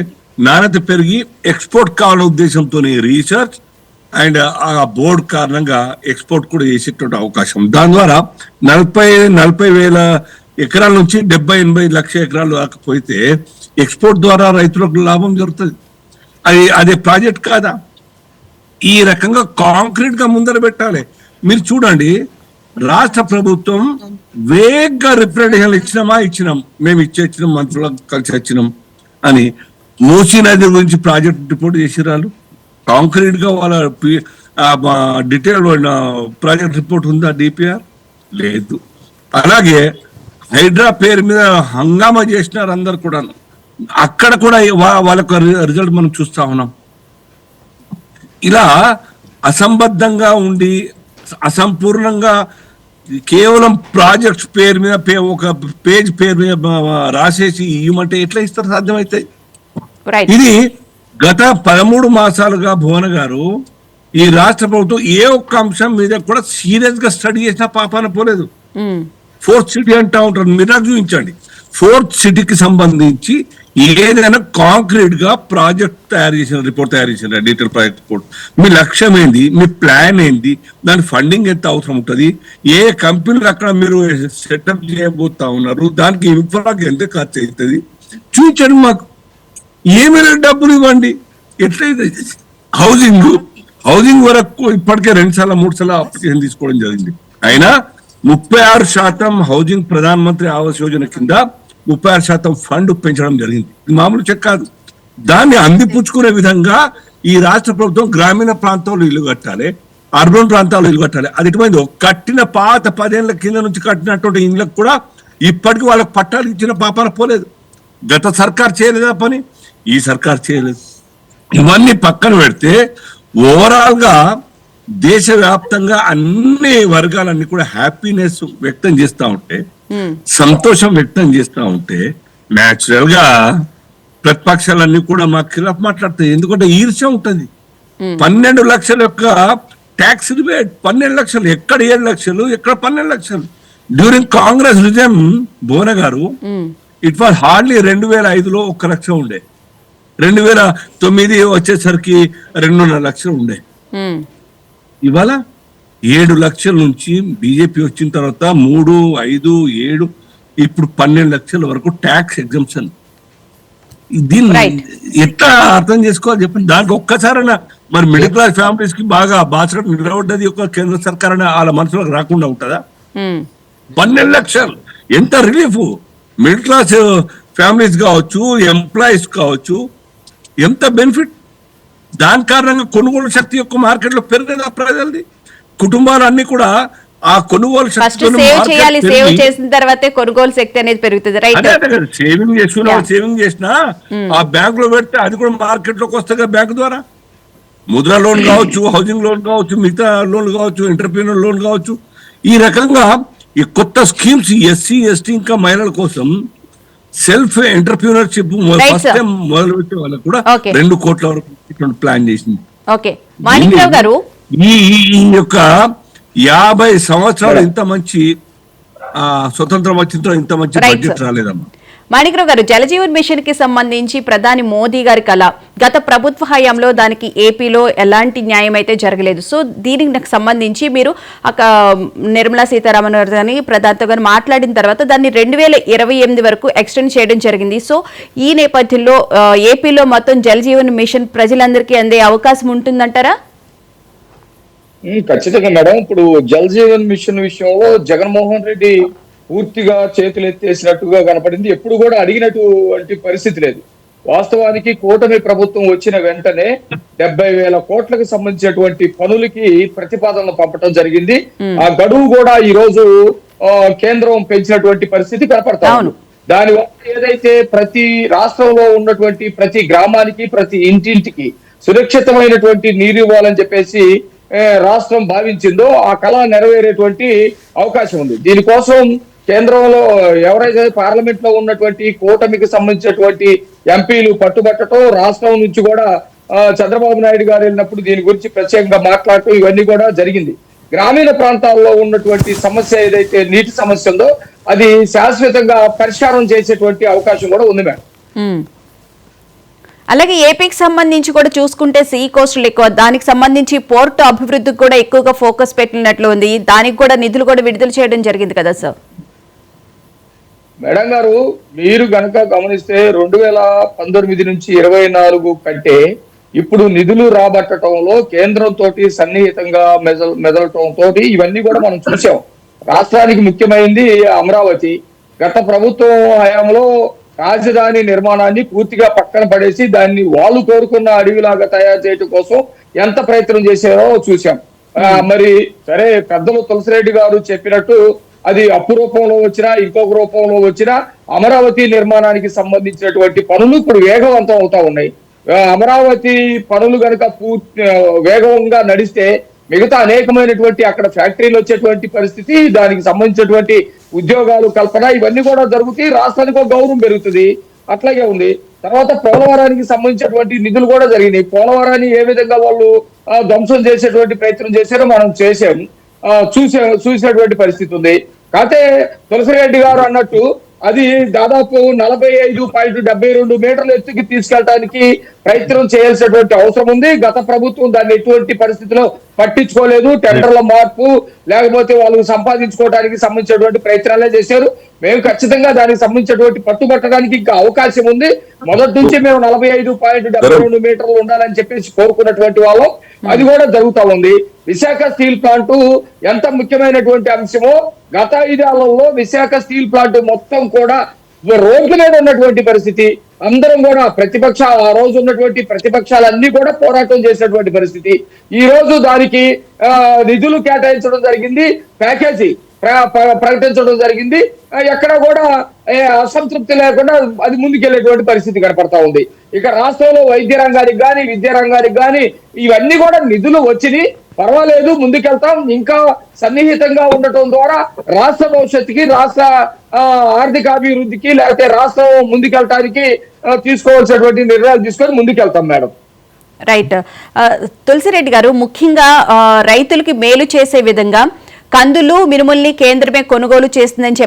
Speaker 5: నాణ్యత పెరిగి ఎక్స్పోర్ట్ కావాలనే ఉద్దేశంతో రీసెర్చ్ అండ్ ఆ బోర్డు కారణంగా ఎక్స్పోర్ట్ కూడా చేసేటువంటి అవకాశం. దాని ద్వారా 40 వేల ఎకరాల నుంచి 70-80 లక్షల ఎకరాలు రాకపోతే ఎక్స్పోర్ట్ ద్వారా రైతులకు లాభం జరుగుతుంది. అదే ప్రాజెక్ట్ కాదా? ఈ రకంగా కాంక్రీట్ గా ముందర పెట్టాలి. మీరు చూడండి, రాష్ట్ర ప్రభుత్వం వేగంగా రిప్రజెంటేషన్లు ఇచ్చినాం, మేము ఇచ్చినాం, మంత్రులకు కలిసి వచ్చినాం అని. మూసీ నది గురించి ప్రాజెక్ట్ రిపోర్ట్ చేసిరాలు కాంక్రీట్ గా వాళ్ళ డీటెయిల్ ప్రాజెక్ట్ రిపోర్ట్ ఉందా? డిపిఆర్ లేదు. అలాగే హైడ్రా పేరు మీద హంగామా చేసినారు అందరు కూడా. అక్కడ కూడా వాళ్ళకు రిజల్ట్ మనం చూస్తా ఉన్నాం. ఇలా అసంబద్ధంగా ఉండి అసంపూర్ణంగా కేవలం ప్రాజెక్ట్స్ పేరు మీద ఒక పేజ్ పేరు మీద రాసేసి ఇవ్వమంటే ఎట్లా ఇస్తారు, సాధ్యమైతే?
Speaker 1: రైట్.
Speaker 5: ఇది గత 13 మాసాలుగా భువన గారు ఈ రాష్ట్ర ప్రభుత్వం ఏ ఒక్క అంశం మీద కూడా సీరియస్ గా స్టడీ చేసినా పాపాన పోలేదు. ఫోర్త్ సిటీ అంటా ఉంటారు, మీరు నాకు చూపించండి. ఫోర్త్ సిటీకి సంబంధించి ఏదైనా కాంక్రీట్ గా ప్రాజెక్ట్ తయారు చేసిన రిపోర్ట్ తయారు చేసిన డీటెయిల్ ప్రాజెక్ట్ రిపోర్ట్, మీ లక్ష్యం ఏంది, మీ ప్లాన్ ఏంది, దాని ఫండింగ్ ఎంత అవసరం ఉంటుంది, ఏ కంపెనీలు అక్కడ మీరు సెటప్ చేయబోతా ఉన్నారు, దానికి ఇన్ఫ్రాకి ఎంత ఖర్చు అవుతుంది చూపించండి మాకు. ఏమైనా డబ్బులు ఇవ్వండి. ఎట్లయితే హౌసింగ్ వరకు ఇప్పటికే 2 సార్లు 3 సార్లు అప్లికేషన్ తీసుకోవడం జరిగింది. అయినా 36% హౌసింగ్ ప్రధాన మంత్రి ఆవాస్ యోజన కింద 36% ఫండ్ పెంచడం జరిగింది. మామూలు చెక్ కాదు. దాన్ని అందిపుచ్చుకునే విధంగా ఈ రాష్ట్ర ప్రభుత్వం గ్రామీణ ప్రాంతాల్లో ఇల్లు కట్టాలి, అర్బన్ ప్రాంతాల్లో ఇల్లు కట్టాలి. అది ఎటువంటి కట్టిన పాత 10 ఏళ్ల కింద నుంచి కట్టినటువంటి ఇళ్ళకు కూడా ఇప్పటికీ వాళ్ళకి పట్టాలు ఇచ్చిన పాపాన పోలేదు. గత సర్కార్ చేయలేదా పని, ఈ సర్కార్ చేయలేదు. ఇవన్నీ పక్కన పెడితే ఓవరాల్ గా దేశవ్యాప్తంగా అన్ని వర్గాలన్నీ కూడా హ్యాపీనెస్ వ్యక్తం చేస్తా ఉంటే, సంతోషం వ్యక్తం చేస్తా ఉంటే, న్యాచురల్ గా ప్రతిపక్షాలన్నీ కూడా మా ఖిలాఫ్ మాట్లాడతాయి. ఎందుకంటే ఈర్ష్య ఉంటుంది. 12 లక్షల యొక్క ట్యాక్స్ రిబేట్, 12 లక్షలు ఎక్కడ, 7 లక్షలు ఎక్కడ, 12 లక్షలు. డ్యూరింగ్ కాంగ్రెస్ రిజైమ్ భువన గారు, ఇట్ వాజ్ హార్డ్లీ 2005లో 1 లక్ష ఉండే, 2009 వచ్చేసరికి 2.5 లక్షలు ఉండే. ఇవాళ 7 లక్షల నుంచి బీజేపీ వచ్చిన తర్వాత 3, 5, 7 ఇప్పుడు 12 లక్షల వరకు ట్యాక్స్ ఎగ్జంప్షన్. దీన్ని ఎట్లా అర్థం చేసుకోవాలి చెప్పండి. దానికి ఒక్కసారైనా మరి మిడిల్ క్లాస్ ఫ్యామిలీస్ కి బాగా బాసట నిలబడ్డది ఒక కేంద్ర సర్కార్ అని వాళ్ళ మనసులోకి రాకుండా ఉంటుందా? 12 లక్షలు ఎంత రిలీఫ్. మిడిల్ క్లాస్ ఫ్యామిలీస్ కావచ్చు, ఎంప్లాయీస్ కావచ్చు, ఎంత బెనిఫిట్. దాని కారణంగా కొనుగోలు శక్తి యొక్క మార్కెట్ లో పెరిగేదా ప్రజలది. కుటుంబాలన్నీ కూడా ఆ కొనుగోలు శక్తి
Speaker 1: చేసిన తర్వాతే కొనుగోలు శక్తి అనేది పెరుగుతుంది.
Speaker 5: సేవింగ్ చేసుకున్న సేవింగ్ చేసినా ఆ బ్యాంక్ లో పెడితే అది కూడా మార్కెట్ లోకి వస్తుంది బ్యాంక్ ద్వారా. ముద్రా లోన్ కావచ్చు, హౌసింగ్ లోన్ కావచ్చు, మిగతా లోన్ కావచ్చు, ఎంటర్ప్రీనర్ లోన్ కావచ్చు. ఈ రకంగా ఈ కొత్త స్కీమ్స్ ఎస్సీ, ఎస్టీ ఇంకా మహిళల కోసం సెల్ఫ్ ఎంటర్ప్రీనర్షిప్ ఫస్ట్ టైం మొదలు పెట్టే వాళ్ళకి కూడా 2 కోట్ల వరకు ప్లాన్ చేసింది. ఈ యొక్క 50 సంవత్సరాలు ఇంత మంచి స్వతంత్రం వచ్చిన ఇంత మంచి బడ్జెట్ రాలేదమ్మా.
Speaker 1: మాణిక్రావు గారు, జలజీవన్ మిషన్ కి సంబంధించి ప్రధాని మోదీ గారి కళ, గత ప్రభుత్వ హయాంలో దానికి ఏపీలో ఎలాంటి న్యాయం అయితే జరగలేదు. సో దీనికి సంబంధించి మీరు నిర్మలా సీతారామన్ గారిని ప్రధానితో గారు మాట్లాడిన తర్వాత దాన్ని 2028 వరకు ఎక్స్టెండ్ చేయడం జరిగింది. సో ఈ నేపథ్యంలో ఏపీలో మొత్తం జలజీవన్ మిషన్ ప్రజలందరికీ అందే అవకాశం ఉంటుందంటారా?
Speaker 2: ఖచ్చితంగా మేడం. ఇప్పుడు జల్ జీవన్ మిషన్ విషయంలో జగన్మోహన్ రెడ్డి పూర్తిగా చేతులు ఎత్తేసినట్టుగా కనపడింది. ఎప్పుడు కూడా అడిగినటువంటి పరిస్థితి లేదు. వాస్తవానికి కూటమి ప్రభుత్వం వచ్చిన వెంటనే 70,000 కోట్లకు సంబంధించినటువంటి పనులకి ప్రతిపాదనలు పంపడం జరిగింది. ఆ గడువు కూడా ఈ రోజు కేంద్రం పెంచినటువంటి పరిస్థితి కనపడతా ఉంది. దానివల్ల ఏదైతే ప్రతి రాష్ట్రంలో ఉన్నటువంటి ప్రతి గ్రామానికి, ప్రతి ఇంటింటికి సురక్షితమైనటువంటి నీరు ఇవ్వాలని చెప్పేసి రాష్ట్రం భావించిందో ఆ కళ నెరవేరేటువంటి అవకాశం ఉంది. దీనికోసం కేంద్రంలో ఎవరైతే పార్లమెంట్ లో ఉన్నటువంటి కూటమికి సంబంధించినటువంటి ఎంపీలు పట్టుబట్టడం, రాష్ట్రం నుంచి కూడా చంద్రబాబు నాయుడు గారు వెళ్ళినప్పుడు దీని గురించి ప్రత్యేకంగా మాట్లాడటం ఇవన్నీ కూడా జరిగింది. గ్రామీణ ప్రాంతాల్లో ఉన్నటువంటి సమస్య ఏదైతే నీటి సమస్య ఉందో అది శాశ్వతంగా పరిష్కారం చేసేటువంటి అవకాశం కూడా ఉంది మేడం.
Speaker 1: అలాగే ఏపీకి సంబంధించి కూడా చూసుకుంటే సీ కోస్టల్ ఎక్కువ, దానికి సంబంధించి పోర్టు అభివృద్ధికి కూడా ఎక్కువగా ఫోకస్ పెట్టినట్లు ఉంది. దానికి కూడా నిధులు కూడా విడుదల చేయడం జరిగింది కదా సార్?
Speaker 2: మేడం గారు, మీరు గనక గమనిస్తే 2019 నుంచి 24 కంటే ఇప్పుడు నిధులు రాబట్టడంలో కేంద్రంతో సన్నిహితంగా మెదలటంతో ఇవన్నీ కూడా మనం చూసాం. రాష్ట్రానికి ముఖ్యమైనది అమరావతి. గత ప్రభుత్వం హయాంలో రాజధాని నిర్మాణాన్ని పూర్తిగా పక్కన పడేసి దాన్ని వాళ్ళు కోరుకున్న అడవిలాగా తయారు చేయడం కోసం ఎంత ప్రయత్నం చేశారో చూసాం. మరి సరే, పెద్దలు తులసిరెడ్డి గారు చెప్పినట్టు అది అప్పు రూపంలో వచ్చినా ఇంకొక రూపంలో వచ్చినా అమరావతి నిర్మాణానికి సంబంధించినటువంటి పనులు ఇప్పుడు వేగవంతం అవుతా ఉన్నాయి. అమరావతి పనులు కనుక వేగంగా నడిస్తే మిగతా అనేకమైనటువంటి అక్కడ ఫ్యాక్టరీలు వచ్చేటువంటి పరిస్థితి, దానికి సంబంధించినటువంటి ఉద్యోగాలు కల్పన ఇవన్నీ కూడా జరుగుతాయి, రాష్ట్రానికి ఒక గౌరవం పెరుగుతుంది. అట్లాగే ఉంది. తర్వాత పోలవరానికి సంబంధించినటువంటి నిధులు కూడా జరిగినాయి. పోలవరాన్ని ఏ విధంగా వాళ్ళు ధ్వంసం చేసేటువంటి ప్రయత్నం చేశారో మనం చూసేటువంటి పరిస్థితి ఉంది. కాకపోతే తులసిరెడ్డి గారు అన్నట్టు అది దాదాపు 45.72 మీటర్ల ఎత్తుకి తీసుకెళ్ళడానికి ప్రయత్నం చేయాల్సినటువంటి అవసరం ఉంది. గత ప్రభుత్వం దాన్ని ఎటువంటి పరిస్థితిలో పట్టించుకోలేదు. టెండర్ల మార్పు లేకపోతే వాళ్ళు సంపాదించుకోవడానికి సంబంధించినటువంటి ప్రయత్నాలే చేశారు. మేము ఖచ్చితంగా దానికి సంబంధించినటువంటి పట్టుబట్టడానికి ఇంకా అవకాశం ఉంది. మొదటి నుంచి మేము 45.72 మీటర్లు ఉండాలని చెప్పేసి కోరుకున్నటువంటి వాళ్ళం. అది కూడా జరుగుతా ఉంది. విశాఖ స్టీల్ ప్లాంట్ ఎంత ముఖ్యమైనటువంటి అంశమో, గత 5 ఏళ్లలో విశాఖ స్టీల్ ప్లాంట్ మొత్తం కూడా రోడ్ల మీద ఉన్నటువంటి పరిస్థితి. అందరం కూడా ఆ రోజు ఉన్నటువంటి ప్రతిపక్షాలన్నీ కూడా పోరాటం చేసినటువంటి పరిస్థితి. ఈ రోజు దానికి నిధులు కేటాయించడం జరిగింది, ప్యాకేజీ ప్రకటించడం జరిగింది. ఎక్కడ కూడా అసంతృప్తి లేకుండా అది ముందుకెళ్లేటువంటి పరిస్థితి కనపడతా ఉంది. ఇక రాష్ట్రంలో వైద్య రంగానికి కానీ విద్యా రంగానికి కానీ ఇవన్నీ కూడా నిధులు వచ్చినాయి, పర్వాలేదు ముందుకెళ్తాం. ఇంకా సన్నిహితంగా ఉండటం ద్వారా రాష్ట్ర భవిష్యత్తుకి, రాష్ట్ర ఆర్థిక అభివృద్ధికి, లేకపోతే రాష్ట్రం ముందుకెళ్ళటానికి తీసుకోవాల్సినటువంటి నిర్ణయాలు తీసుకొని ముందుకెళ్తాం మేడం.
Speaker 1: రైట్. తులసిరెడ్డి గారు, ముఖ్యంగా రైతులకి మేలు చేసే విధంగా కందులు, మినుముల్ని కేంద్రమే కొనుగోలు చేస్తుందని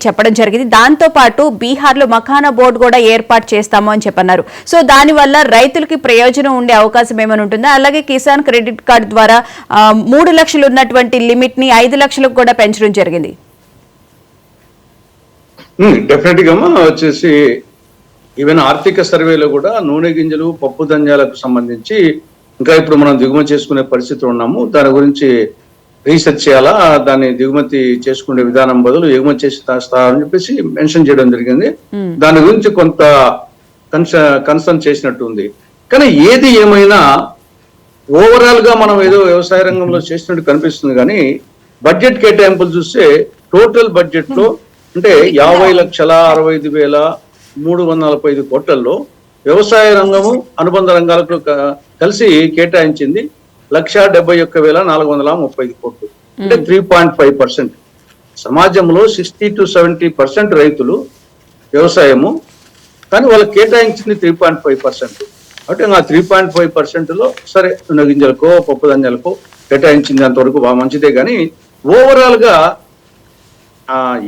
Speaker 1: చెప్పడం జరిగింది. దాంతో పాటు బీహార్లో మఖానా బోర్డు కూడా ఏర్పాటు చేస్తాము అని చెప్పన్నారు. సో దానివల్ల రైతులకి ప్రయోజనం ఉండే అవకాశం ఏమైనా ఉంటుందా? అలాగే కిసాన్ క్రెడిట్ కార్డు ద్వారా 3 లక్షలు ఉన్నటువంటి లిమిట్ ని 5 లక్షలకు కూడా పెంచడం జరిగింది.
Speaker 3: డెఫినెట్ గా వచ్చేసి ఈవెన్ ఆర్థిక సర్వేలో కూడా నూనె గింజలు, పప్పు ధాన్యాలకు సంబంధించి ఇంకా ఇప్పుడు మనం దిగుమతి చేసుకునే పరిస్థితి ఉన్నాము. దాని గురించి రీసెర్చ్ చేయాలా, దాన్ని దిగుమతి చేసుకునే విధానం బదులు ఎగుమతి చేసి అని చెప్పేసి మెన్షన్ చేయడం జరిగింది. దాని గురించి కొంత కన్సర్న్ చేసినట్టు ఉంది. కానీ ఏది ఏమైనా ఓవరాల్ గా మనం ఏదో వ్యవసాయ రంగంలో చేసినట్టు కనిపిస్తుంది. కానీ బడ్జెట్ కేటాయింపులు చూస్తే టోటల్ బడ్జెట్ లో అంటే 50,65,345 కోట్లలో వ్యవసాయ రంగము, అనుబంధ రంగాలకు కలిసి కేటాయించింది 171,435 కోట్లు, అంటే 3.5%. సమాజంలో 60 to 70% రైతులు వ్యవసాయము, కానీ వాళ్ళకి కేటాయించింది 3.5%. అంటే ఆ 3.5% లో సరే నూనె గింజలకో పప్పు ధాన్యాలకో కేటాయించింది అంతవరకు బాగా మంచిదే. కానీ ఓవరాల్ గా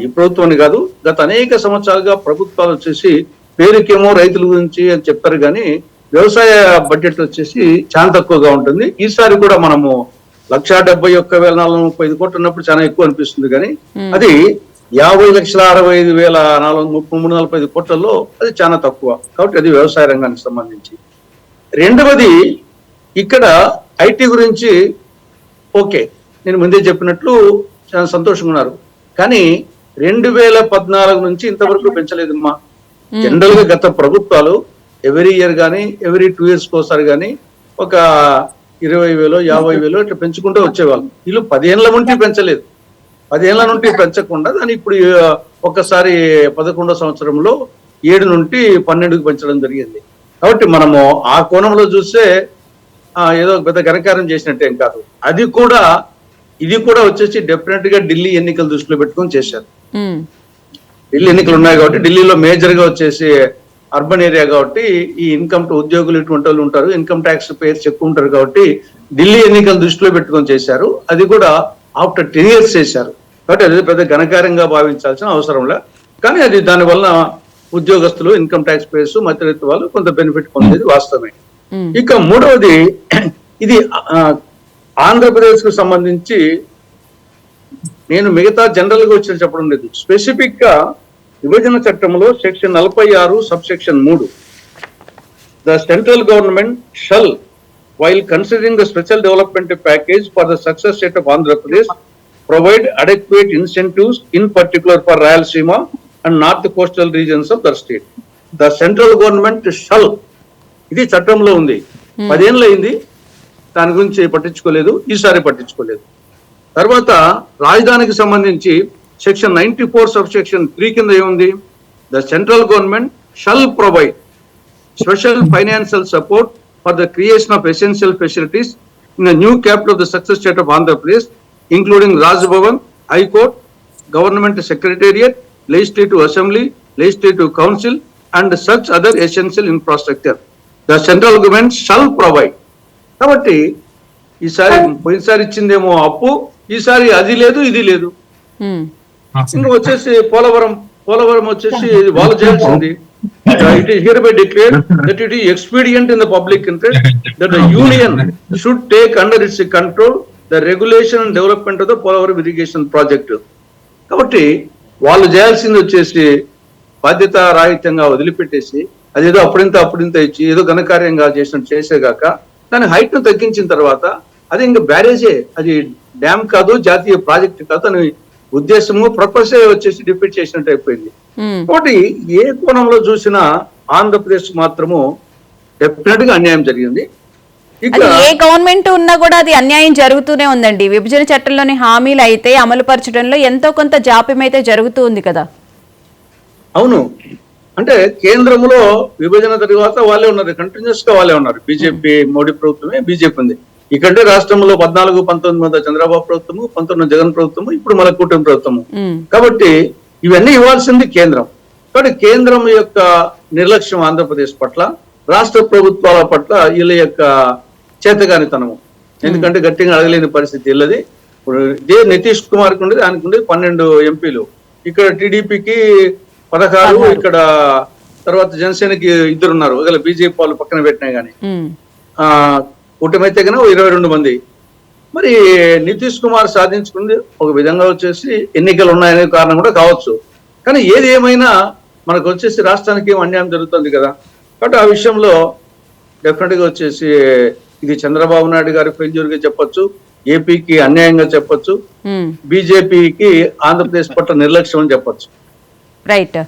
Speaker 3: ఈ ప్రభుత్వాన్ని కాదు, గత అనేక సంవత్సరాలుగా ప్రభుత్వాలు వచ్చేసి పేరుకేమో రైతుల గురించి అని చెప్తారు, కానీ వ్యవసాయ బడ్జెట్ వచ్చేసి చాలా తక్కువగా ఉంటుంది. ఈసారి కూడా మనము 171,435 కోట్లు ఉన్నప్పుడు చాలా ఎక్కువ అనిపిస్తుంది, కానీ అది 50,65,345 కోట్లలో అది చాలా తక్కువ. కాబట్టి అది వ్యవసాయ రంగానికి సంబంధించి. రెండవది, ఇక్కడ ఐటీ గురించి ఓకే, నేను ముందే చెప్పినట్లు చాలా సంతోషంగా ఉన్నారు. కానీ 2014 నుంచి ఇంతవరకు పెంచలేదమ్మా. జనరల్ గా గత ప్రభుత్వాలు ఎవ్రీ ఇయర్ కానీ ఎవ్రీ 2 years ఒకసారి కానీ ఒక 20,000, 50,000 ఇట్లా పెంచుకుంటూ వచ్చేవాళ్ళు. వీళ్ళు 10 ఏళ్ల నుండి పెంచలేదు. 10 ఏళ్ల నుండి పెంచకుండా దాన్ని ఇప్పుడు ఒక్కసారి 11వ సంవత్సరంలో 7 నుండి 12కు పెంచడం జరిగింది. కాబట్టి మనము ఆ కోణంలో చూస్తే ఏదో పెద్ద ఘనకార్యం చేసినట్టేం కాదు. ఇది కూడా వచ్చేసి డెఫినెట్ గా ఢిల్లీ ఎన్నికలు దృష్టిలో పెట్టుకొని చేశారు. ఢిల్లీ ఎన్నికలు ఉన్నాయి కాబట్టి ఢిల్లీలో మేజర్ గా వచ్చేసి అర్బన్ ఏరియా కాబట్టి ఈ ఇన్కమ్ ఉద్యోగులు ఇటువంటి వాళ్ళు ఉంటారు, ఇన్కమ్ ట్యాక్స్ పేర్స్ ఎక్కువ ఉంటారు కాబట్టి ఢిల్లీ ఎన్నికలు దృష్టిలో పెట్టుకొని చేశారు. అది కూడా ఆఫ్టర్ 10 years చేశారు. కాబట్టి అది పెద్ద ఘనకార్యంగా భావించాల్సిన అవసరంలే. కానీ అది దానివల్ల ఉద్యోగస్తులు, ఇన్కమ్ ట్యాక్స్ పేర్స్, మధ్యతరగతి వాళ్ళు కొంత బెనిఫిట్ పొందేది వాస్తవమే. ఇక మూడవది, ఇది ఆంధ్రప్రదేశ్ కు సంబంధించి నేను మిగతా జనరల్ గా వచ్చి చెప్పడం లేదు. స్పెసిఫిక్ గా విభజన చట్టంలో section 46 subsection 3, the central government shall while considering the special development package for the success state of Andhra Pradesh provide adequate incentives in particular for Rayalaseema and north coastal reasons of the state. The central government shall, ఇది చట్టంలో ఉంది. 10 ఏళ్ళు అయింది, దాని గురించి పట్టించుకోలేదు, ఈసారి పట్టించుకోలేదు. తర్వాత రాజధానికి సంబంధించి సెక్షన్ 94 సబ్సెక్షన్ 3 కింద ఏముంది? The central government shall provide special financial support for the creation of essential facilities in the new capital of the success state of Andhra Pradesh, including Raj Bhavan, High Court, Government Secretariat, Legislative Assembly, Legislative Council, and such other essential infrastructure. The central government shall provide. కాబట్టి ఈసారి పోయినసారి ఇచ్చిందేమో అప్పు, ఈసారి అది లేదు ఇది లేదు. ఇంకా వచ్చేసి పోలవరం వచ్చేసి వాళ్ళు చేయాల్సింది. It is hereby declared that it is expedient in the public interest that the union should take under its control the regulation and development of the Polavaram irrigation project. కాబట్టి వాళ్ళు చేయాల్సింది వచ్చేసి బాధ్యత రాహిత్యంగా వదిలిపెట్టేసి అదేదో అప్పుడింత ఇచ్చి ఏదో ఘనకార్యంగా చేసినట్టు చేసేగాక దాని హైట్ ను తగ్గించిన తర్వాత అది ఇంకా బ్యారేజే, అది డ్యామ్ కాదు, జాతీయ ప్రాజెక్ట్ కాదు అని ఉద్దేశము పర్పసే వచ్చేసి డిఫీట్ చేసినట్టు అయిపోయింది. కాబట్టి ఏ కోణంలో చూసినా ఆంధ్రప్రదేశ్ మాత్రము డెఫినెట్ గా అన్యాయం జరిగింది.
Speaker 1: ఏ గవర్నమెంట్ ఉన్నా కూడా అది అన్యాయం జరుగుతూనే ఉందండి. విభజన చట్టంలోని హామీలు అయితే అమలు పరచడంలో ఎంతో కొంత జాప్యం అయితే జరుగుతూ ఉంది కదా.
Speaker 3: అవును, అంటే కేంద్రంలో విభజన తర్వాత వాళ్ళే ఉన్నారు, కంటిన్యూస్ గా వాళ్ళే ఉన్నారు. బీజేపీ, మోడీ ప్రభుత్వమే బీజేపీ ఉంది. ఇక్కడే రాష్ట్రంలో 14-19 మధ్య చంద్రబాబు ప్రభుత్వము, 19 జగన్ ప్రభుత్వము, ఇప్పుడు మన కూటమి ప్రభుత్వము. కాబట్టి ఇవన్నీ ఇవ్వాల్సింది కేంద్రం. కాబట్టి కేంద్రం యొక్క నిర్లక్ష్యం ఆంధ్రప్రదేశ్ పట్ల, రాష్ట్ర ప్రభుత్వాల పట్ల వీళ్ళ యొక్క చేతగానితనము. ఎందుకంటే గట్టిగా అడగలేని పరిస్థితి వీళ్ళది. ఇప్పుడు ఇదే నితీష్ కుమార్ కి ఉండేది, ఆయనకు ఉండేది 12 ఎంపీలు. ఇక్కడ టీడీపీకి 16, ఇక్కడ తర్వాత జనసేనకి 2 ఉన్నారు. ఒకవేళ బీజేపీ వాళ్ళు పక్కన పెట్టినా గానీ కూటమైతే కన్నా 22 మంది. మరి నితీష్ కుమార్ సాధించుకుంది ఒక విధంగా వచ్చేసి ఎన్నికలు ఉన్నాయనే కారణం కూడా కావచ్చు. కానీ ఏది ఏమైనా మనకు వచ్చేసి రాష్ట్రానికి ఏం అన్యాయం జరుగుతుంది కదా. కాబట్టి ఆ విషయంలో డెఫినెట్ గా వచ్చేసి ఇది చంద్రబాబు నాయుడు గారి ఫెయిల్యూర్ గా చెప్పొచ్చు, ఏపీకి అన్యాయంగా చెప్పొచ్చు, బీజేపీకి ఆంధ్రప్రదేశ్ పట్ల నిర్లక్ష్యం అని చెప్పొచ్చు.
Speaker 1: రైట్.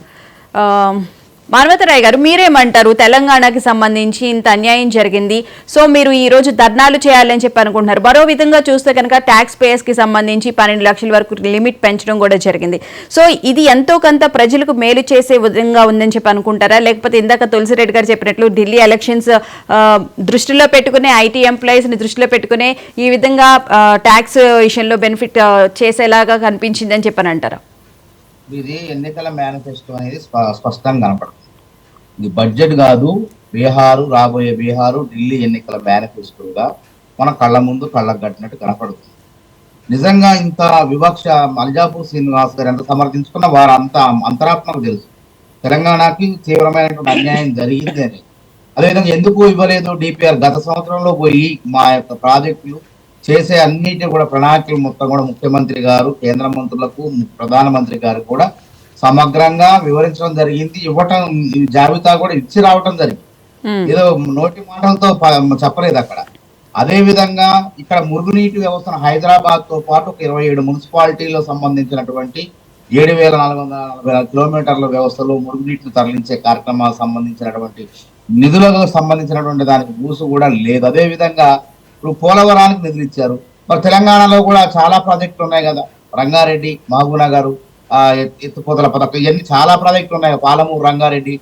Speaker 1: మానవతరాయ్ గారు, మీరేమంటారు? తెలంగాణకి సంబంధించి ఇంత అన్యాయం జరిగింది, సో మీరు ఈ రోజు ధర్నాలు చేయాలని చెప్పి అనుకుంటున్నారు. మరో విధంగా చూస్తే కనుక ట్యాక్స్ పేయర్స్ కి సంబంధించి 12 లక్షల వరకు లిమిట్ పెంచడం కూడా జరిగింది. సో ఇది ఎంతో కొంత ప్రజలకు మేలు చేసే విధంగా ఉందని చెప్పి అనుకుంటారా? లేకపోతే ఇందాక తులసిరెడ్డి గారు చెప్పినట్లు ఢిల్లీ ఎలక్షన్స్ దృష్టిలో పెట్టుకునే, ఐటీ ఎంప్లాయీస్ ని దృష్టిలో పెట్టుకునే ఈ విధంగా ట్యాక్స్ విషయంలో బెనిఫిట్ చేసేలాగా కనిపించిందని చెప్పని అంటారా?
Speaker 4: ఇది ఎన్నికల మేనిఫెస్టో అనేది స్పష్టంగా కనపడుతుంది. ఇది బడ్జెట్ కాదు, రాబోయే బీహారు ఢిల్లీ ఎన్నికల మేనిఫెస్టోగా మన కళ్ళ ముందు కళ్ళకు కట్టినట్టు కనపడుతుంది. నిజంగా ఇంత వివక్ష అల్జాపూర్ శ్రీనివాస్ గారు ఎంత సమర్థించుకున్న వారు అంతా అంతరాత్మకు తెలుసు తెలంగాణకి తీవ్రమైనటువంటి అన్యాయం జరిగింది అని. అదేవిధంగా ఎందుకు ఇవ్వలేదు డిపిఆర్, గత సంవత్సరంలో పోయి మా యొక్క ప్రాజెక్టులు చేసే అన్నిటిని కూడా ప్రణాళికలు మొత్తం కూడా ముఖ్యమంత్రి గారు, కేంద్ర మంత్రులకు, ప్రధానమంత్రి గారు కూడా సమగ్రంగా వివరించడం జరిగింది. ఇవ్వటం జాబితా కూడా ఇచ్చి రావటం జరిగింది. ఏదో నోటి మాటలతో చెప్పలేదు అక్కడ. అదే విధంగా ఇక్కడ మురుగునీటి వ్యవస్థను హైదరాబాద్ తో పాటు 27 మున్సిపాలిటీలో సంబంధించినటువంటి 7,440 కిలోమీటర్ల వ్యవస్థలో మురుగునీటిని తరలించే కార్యక్రమాలకు సంబంధించినటువంటి నిధులకు సంబంధించినటువంటి దానికి ఊసు కూడా లేదు. అదే విధంగా ఇప్పుడు పోలవరానికి నిధులు ఇచ్చారు. మరి తెలంగాణలో కూడా చాలా ప్రాజెక్టులు ఉన్నాయి కదా, రంగారెడ్డి, మహబూబ్నగర్, ఎత్తిపోతల పథకం, ఇవన్నీ చాలా ప్రాజెక్టులు ఉన్నాయి. పాలమూరు, రంగారెడ్డి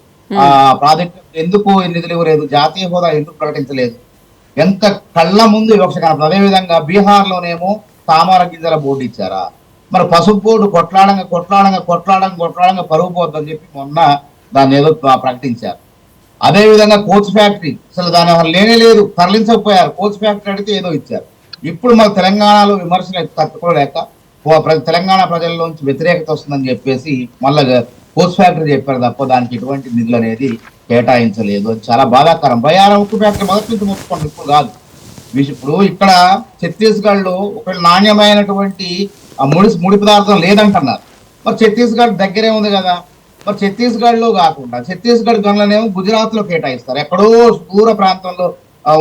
Speaker 4: ప్రాజెక్టు ఎందుకు నిధులు ఇవ్వలేదు? జాతీయ హోదా ఎందుకు ప్రకటించలేదు? ఎంత కళ్ళ ముందు వివక్ష కనపడదు. అదేవిధంగా బీహార్ లోనేమో తామర గింజల బోర్డు ఇచ్చారా? మరి పసుపు బోర్డు కొట్లాడంగా పరుగు పోద్దని చెప్పి మొన్న దాన్ని ఏదో ప్రకటించారు. అదే విధంగా కోచ్ ఫ్యాక్టరీ అసలు దాని లేనే లేదు, తరలించకపోయారు. కోచ్ ఫ్యాక్టరీ అడిగితే ఏదో ఇచ్చారు. ఇప్పుడు మన తెలంగాణలో విమర్శలు తట్టుకోలేక తెలంగాణ ప్రజల్లోంచి వ్యతిరేకత వస్తుందని చెప్పేసి మళ్ళా కోచ్ ఫ్యాక్టరీ చెప్పారు తప్ప దానికి ఎటువంటి నిధులు అనేది కేటాయించలేదు. అది చాలా బాధాకరం. బయారం ఉక్కు ఫ్యాక్టరీ మొదటి నుంచి మొత్తుకోండి, ఇప్పుడు కాదు. ఇప్పుడు ఇక్కడ ఛత్తీస్గఢ్ లో ఒక నాణ్యమైనటువంటి ముడి పదార్థం లేదంటున్నారు. మరి ఛత్తీస్గఢ్ దగ్గరే ఉంది కదా. మరి ఛత్తీస్గఢ్ లో కాకుండా ఛత్తీస్గఢ్ గనులనేమో గుజరాత్ లో కేటాయిస్తారు. ఎక్కడో దూర ప్రాంతంలో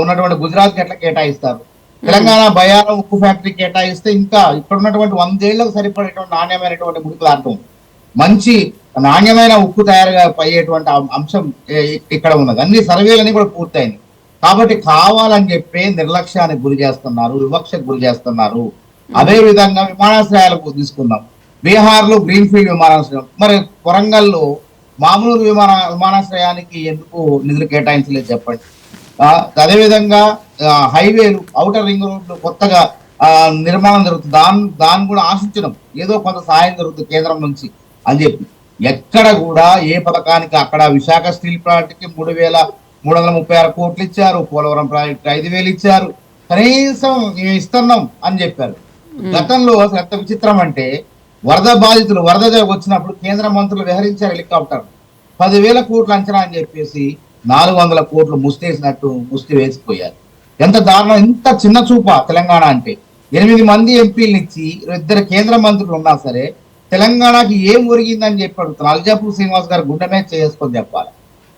Speaker 4: ఉన్నటువంటి గుజరాత్ కి ఎట్లా కేటాయిస్తారు? తెలంగాణ బయారం ఉక్కు ఫ్యాక్టరీ కేటాయిస్తే ఇంకా ఇక్కడ ఉన్నటువంటి 100 ఏళ్లకు సరిపడేటువంటి నాణ్యమైనటువంటి ముడి పదార్థం, మంచి నాణ్యమైన ఉక్కు తయారుగా అయ్యేటువంటి అంశం ఇక్కడ ఉన్నది. అన్ని సర్వేలన్నీ కూడా పూర్తయింది. కాబట్టి కావాలని చెప్పి నిర్లక్ష్యానికి గురి చేస్తున్నారు, వివక్షకు గురి చేస్తున్నారు. అదే విధంగా విమానాశ్రయాలకు తీసుకుందాం. బీహార్ లో గ్రీన్ ఫీల్డ్ విమానాశ్రయం, మరి వరంగల్లో మామూలు విమానాశ్రయానికి ఎందుకు నిధులు కేటాయించలేదు చెప్పండి. అదేవిధంగా హైవేలు, ఔటర్ రింగ్ రోడ్లు కొత్తగా నిర్మాణం జరుగుతుంది. దాన్ని కూడా ఆశించడం ఏదో కొంత సహాయం జరుగుతుంది కేంద్రం నుంచి అని చెప్పి ఎక్కడ కూడా ఏ పథకానికి అక్కడ విశాఖ స్టీల్ ప్లాంట్ కి 3,336 కోట్లు ఇచ్చారు, పోలవరం ప్రాజెక్టు 5,000 ఇచ్చారు, కనీసం మేము ఇస్తున్నాం అని చెప్పారు. గతంలో అసలు ఎంత విచిత్రం అంటే వరద బాధితులు వరద వచ్చినప్పుడు కేంద్ర మంత్రులు విహరించారు హెలికాప్టర్ 10,000 కోట్లు అంచనా అని చెప్పేసి 400 కోట్లు ముష్టి వేసిపోయారు. ఎంత దారుణం, ఎంత చిన్న చూప తెలంగాణ అంటే. 8 మంది ఎంపీలను ఇచ్చి 2 కేంద్ర మంత్రులు ఉన్నా సరే తెలంగాణకి ఏం ఒరిగిందని చెప్పి అడుగుతున్నారు. అల్జాపూర్ శ్రీనివాస్ గారు గుండె మీద చేసుకొని చెప్పాలి.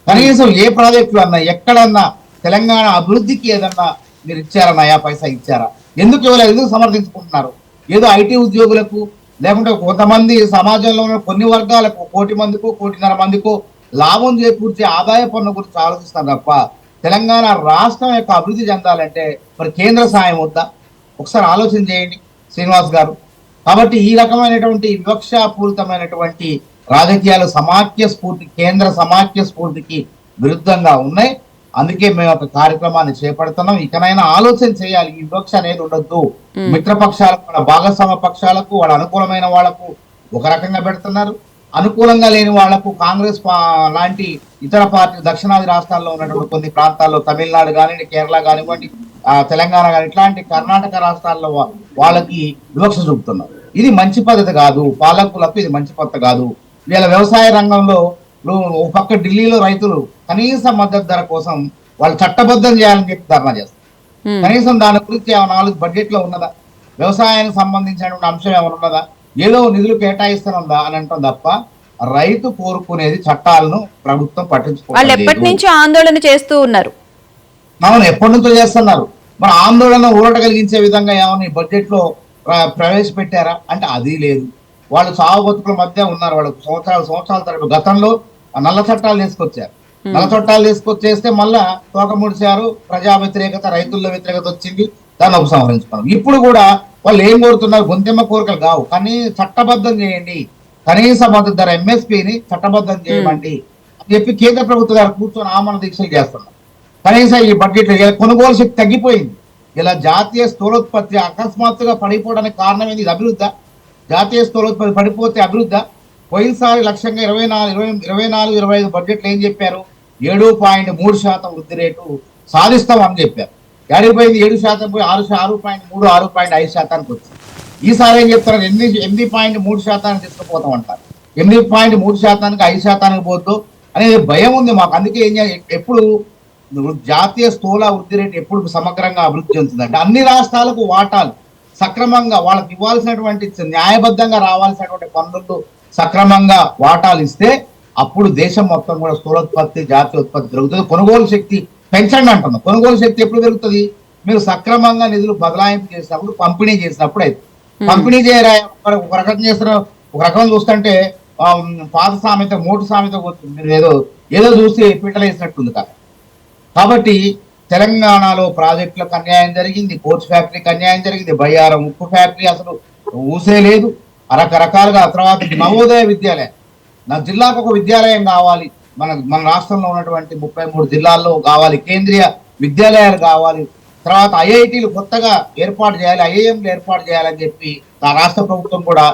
Speaker 4: కనీసం ఏ ప్రాజెక్టులు అన్నా ఎక్కడన్నా తెలంగాణ అభివృద్ధికి ఏదన్నా మీరు ఇచ్చారా, నయా పైసా ఇచ్చారా? ఎందుకు ఇవ్వలేదు? ఎందుకు సమర్థించుకుంటున్నారు? ఏదో ఐటీ ఉద్యోగులకు లేకుంటే కొంతమంది సమాజంలో ఉన్న కొన్ని వర్గాలకు 1 కోటి మందికో 1.5 మందికో లాభం చేకూర్చే ఆదాయ పన్ను గురించి ఆలోచిస్తారు తప్ప తెలంగాణ రాష్ట్రం యొక్క అభివృద్ధి చెందాలంటే మరి కేంద్ర సాయం వద్దా? ఒకసారి ఆలోచన చేయండి శ్రీనివాస్ గారు. కాబట్టి ఈ రకమైనటువంటి వివక్షాపూరితమైనటువంటి రాజకీయాలు కేంద్ర సమాఖ్య స్ఫూర్తికి విరుద్ధంగా ఉన్నాయి. అందుకే మేము ఒక కార్యక్రమాన్ని చేపడుతున్నాం. ఇకనైనా ఆలోచన చేయాలి. ఈ వివక్ష అనేది ఉండొద్దు. మిత్రపక్షాలకు, వాళ్ళ భాగస్వామ్య పక్షాలకు, వాళ్ళ అనుకూలమైన వాళ్లకు ఒక రకంగా పెడుతున్నారు, అనుకూలంగా లేని వాళ్లకు కాంగ్రెస్ లాంటి ఇతర పార్టీ దక్షిణాది రాష్ట్రాల్లో ఉన్నటువంటి కొన్ని ప్రాంతాల్లో తమిళనాడు కానివ్వండి, కేరళ కానివ్వండి, తెలంగాణ కానీ ఇట్లాంటి కర్ణాటక రాష్ట్రాల్లో వాళ్ళకి వివక్ష చూపుతున్నారు. ఇది మంచి పద్ధతి కాదు. పాలకులకు ఇది మంచి పద్ధతి కాదు. వీళ్ళ వ్యవసాయ రంగంలో ఒక పక్క ఢిల్లీలో రైతులు కనీస మద్దతు ధర కోసం వాళ్ళు చట్టబద్ధం చేయాలని చెప్పి ధర్నా చేస్తారు. కనీసం దాని గురించి ఏమైనా బడ్జెట్ లో ఉన్నదా? వ్యవసాయానికి సంబంధించినటువంటి అంశం ఏమైనా ఉన్నదా? ఏదో నిధులు కేటాయిస్తానుందా అని అంటాం తప్ప రైతు కోరుకునేది చట్టాలను ప్రభుత్వం
Speaker 1: వాళ్ళు ఎప్పటి నుంచో ఆందోళన చేస్తూ ఉన్నారు.
Speaker 4: అవును, ఎప్పటి నుంచో చేస్తున్నారు. మరి ఆందోళన ఊరట కలిగించే విధంగా ఏమైనా బడ్జెట్ లో ప్రవేశపెట్టారా అంటే అది లేదు. వాళ్ళు సాగు బతుకుల మధ్య ఉన్నారు. వాళ్ళకు సంవత్సరాల తరబడి గతంలో నల్ల చట్టాలు తీసుకొచ్చారు. నల్ల చట్టాలు తీసుకొచ్చేస్తే మళ్ళా తోక ముడిచారు, ప్రజా వ్యతిరేకత, రైతుల్లో వ్యతిరేకత వచ్చింది, దాన్ని ఉపసంహరించుకున్నాం. ఇప్పుడు కూడా వాళ్ళు ఏం కోరుతున్నారు? గొంతెమ్మ కోరికలు కావు, కానీ చట్టబద్ధం చేయండి, కనీస మద్దతు ధర ఎంఎస్పీని చట్టబద్ధం చేయమండి అని చెప్పి కేంద్ర ప్రభుత్వం గారు కూర్చొని ఆమరణ దీక్షలు చేస్తున్నారు. కనీసం ఈ బడ్జెట్ కొనుగోలు శక్తి తగ్గిపోయింది. ఇలా జాతీయ స్థూలోత్పత్తి అకస్మాత్తుగా పడిపోవడానికి కారణం ఏంది? ఇది అభివృద్ధి. జాతీయ స్థూలోత్పత్తి పడిపోతే అభివృద్ధి. పోయినసారి లక్ష్యంగా 24-25 బడ్జెట్లు ఏం చెప్పారు? 7.3% వృద్ధి రేటు సాధిస్తాం అని చెప్పారు. ఏడిపోయింది 7% పోయి 6.3, 6.5% వచ్చింది. ఈసారి ఏం చెప్తారు? 8.3% తీసుకుపోతాం అంటారు. 8.3%కి 5% పోద్దు అనేది భయం ఉంది మాకు. అందుకే ఎప్పుడు జాతీయ స్థూల వృద్ధి రేటు ఎప్పుడు సమగ్రంగా అభివృద్ధి చెందుతుందంటే అన్ని రాష్ట్రాలకు వాటాలు సక్రమంగా వాళ్ళకి ఇవ్వాల్సినటువంటి న్యాయబద్ధంగా రావాల్సినటువంటి పన్నులు సక్రమంగా వాటాలు ఇస్తే అప్పుడు దేశం మొత్తం కూడా స్థూలోత్పత్తి, జాతీయ ఉత్పత్తి పెరుగుతుంది. కొనుగోలు శక్తి పెంచండి అంటున్నాం. కొనుగోలు శక్తి ఎప్పుడు పెరుగుతుంది? మీరు సక్రమంగా నిధులు బదలాయింపు చేసినప్పుడు, పంపిణీ చేసినప్పుడు అయితే. పంపిణీ చేయరా ఒక రకం చేస్తున్న ఒక రకం చూస్తుంటే పాత సామెత, మోటు సామెత మీరు ఏదో చూసి పీటలు వేసినట్టుంది కదా. కాబట్టి తెలంగాణలో ప్రాజెక్టులకు అన్యాయం జరిగింది, కోచ్ ఫ్యాక్టరీకి అన్యాయం జరిగింది, బయ్యారం ఉక్కు ఫ్యాక్టరీ అసలు ఊసే లేదు. రకరకాలుగా తర్వాత నవోదయ విద్యాలయం, నా జిల్లాకు ఒక విద్యాలయం కావాలి, మన రాష్ట్రంలో ఉన్నటువంటి 33 జిల్లాల్లో కావాలి, కేంద్రీయ విద్యాలయాలు కావాలి, తర్వాత ఐఐటీలు కొత్తగా ఏర్పాటు చేయాలి, ఐఐఎంలు ఏర్పాటు చేయాలని చెప్పి రాష్ట్ర ప్రభుత్వం కూడా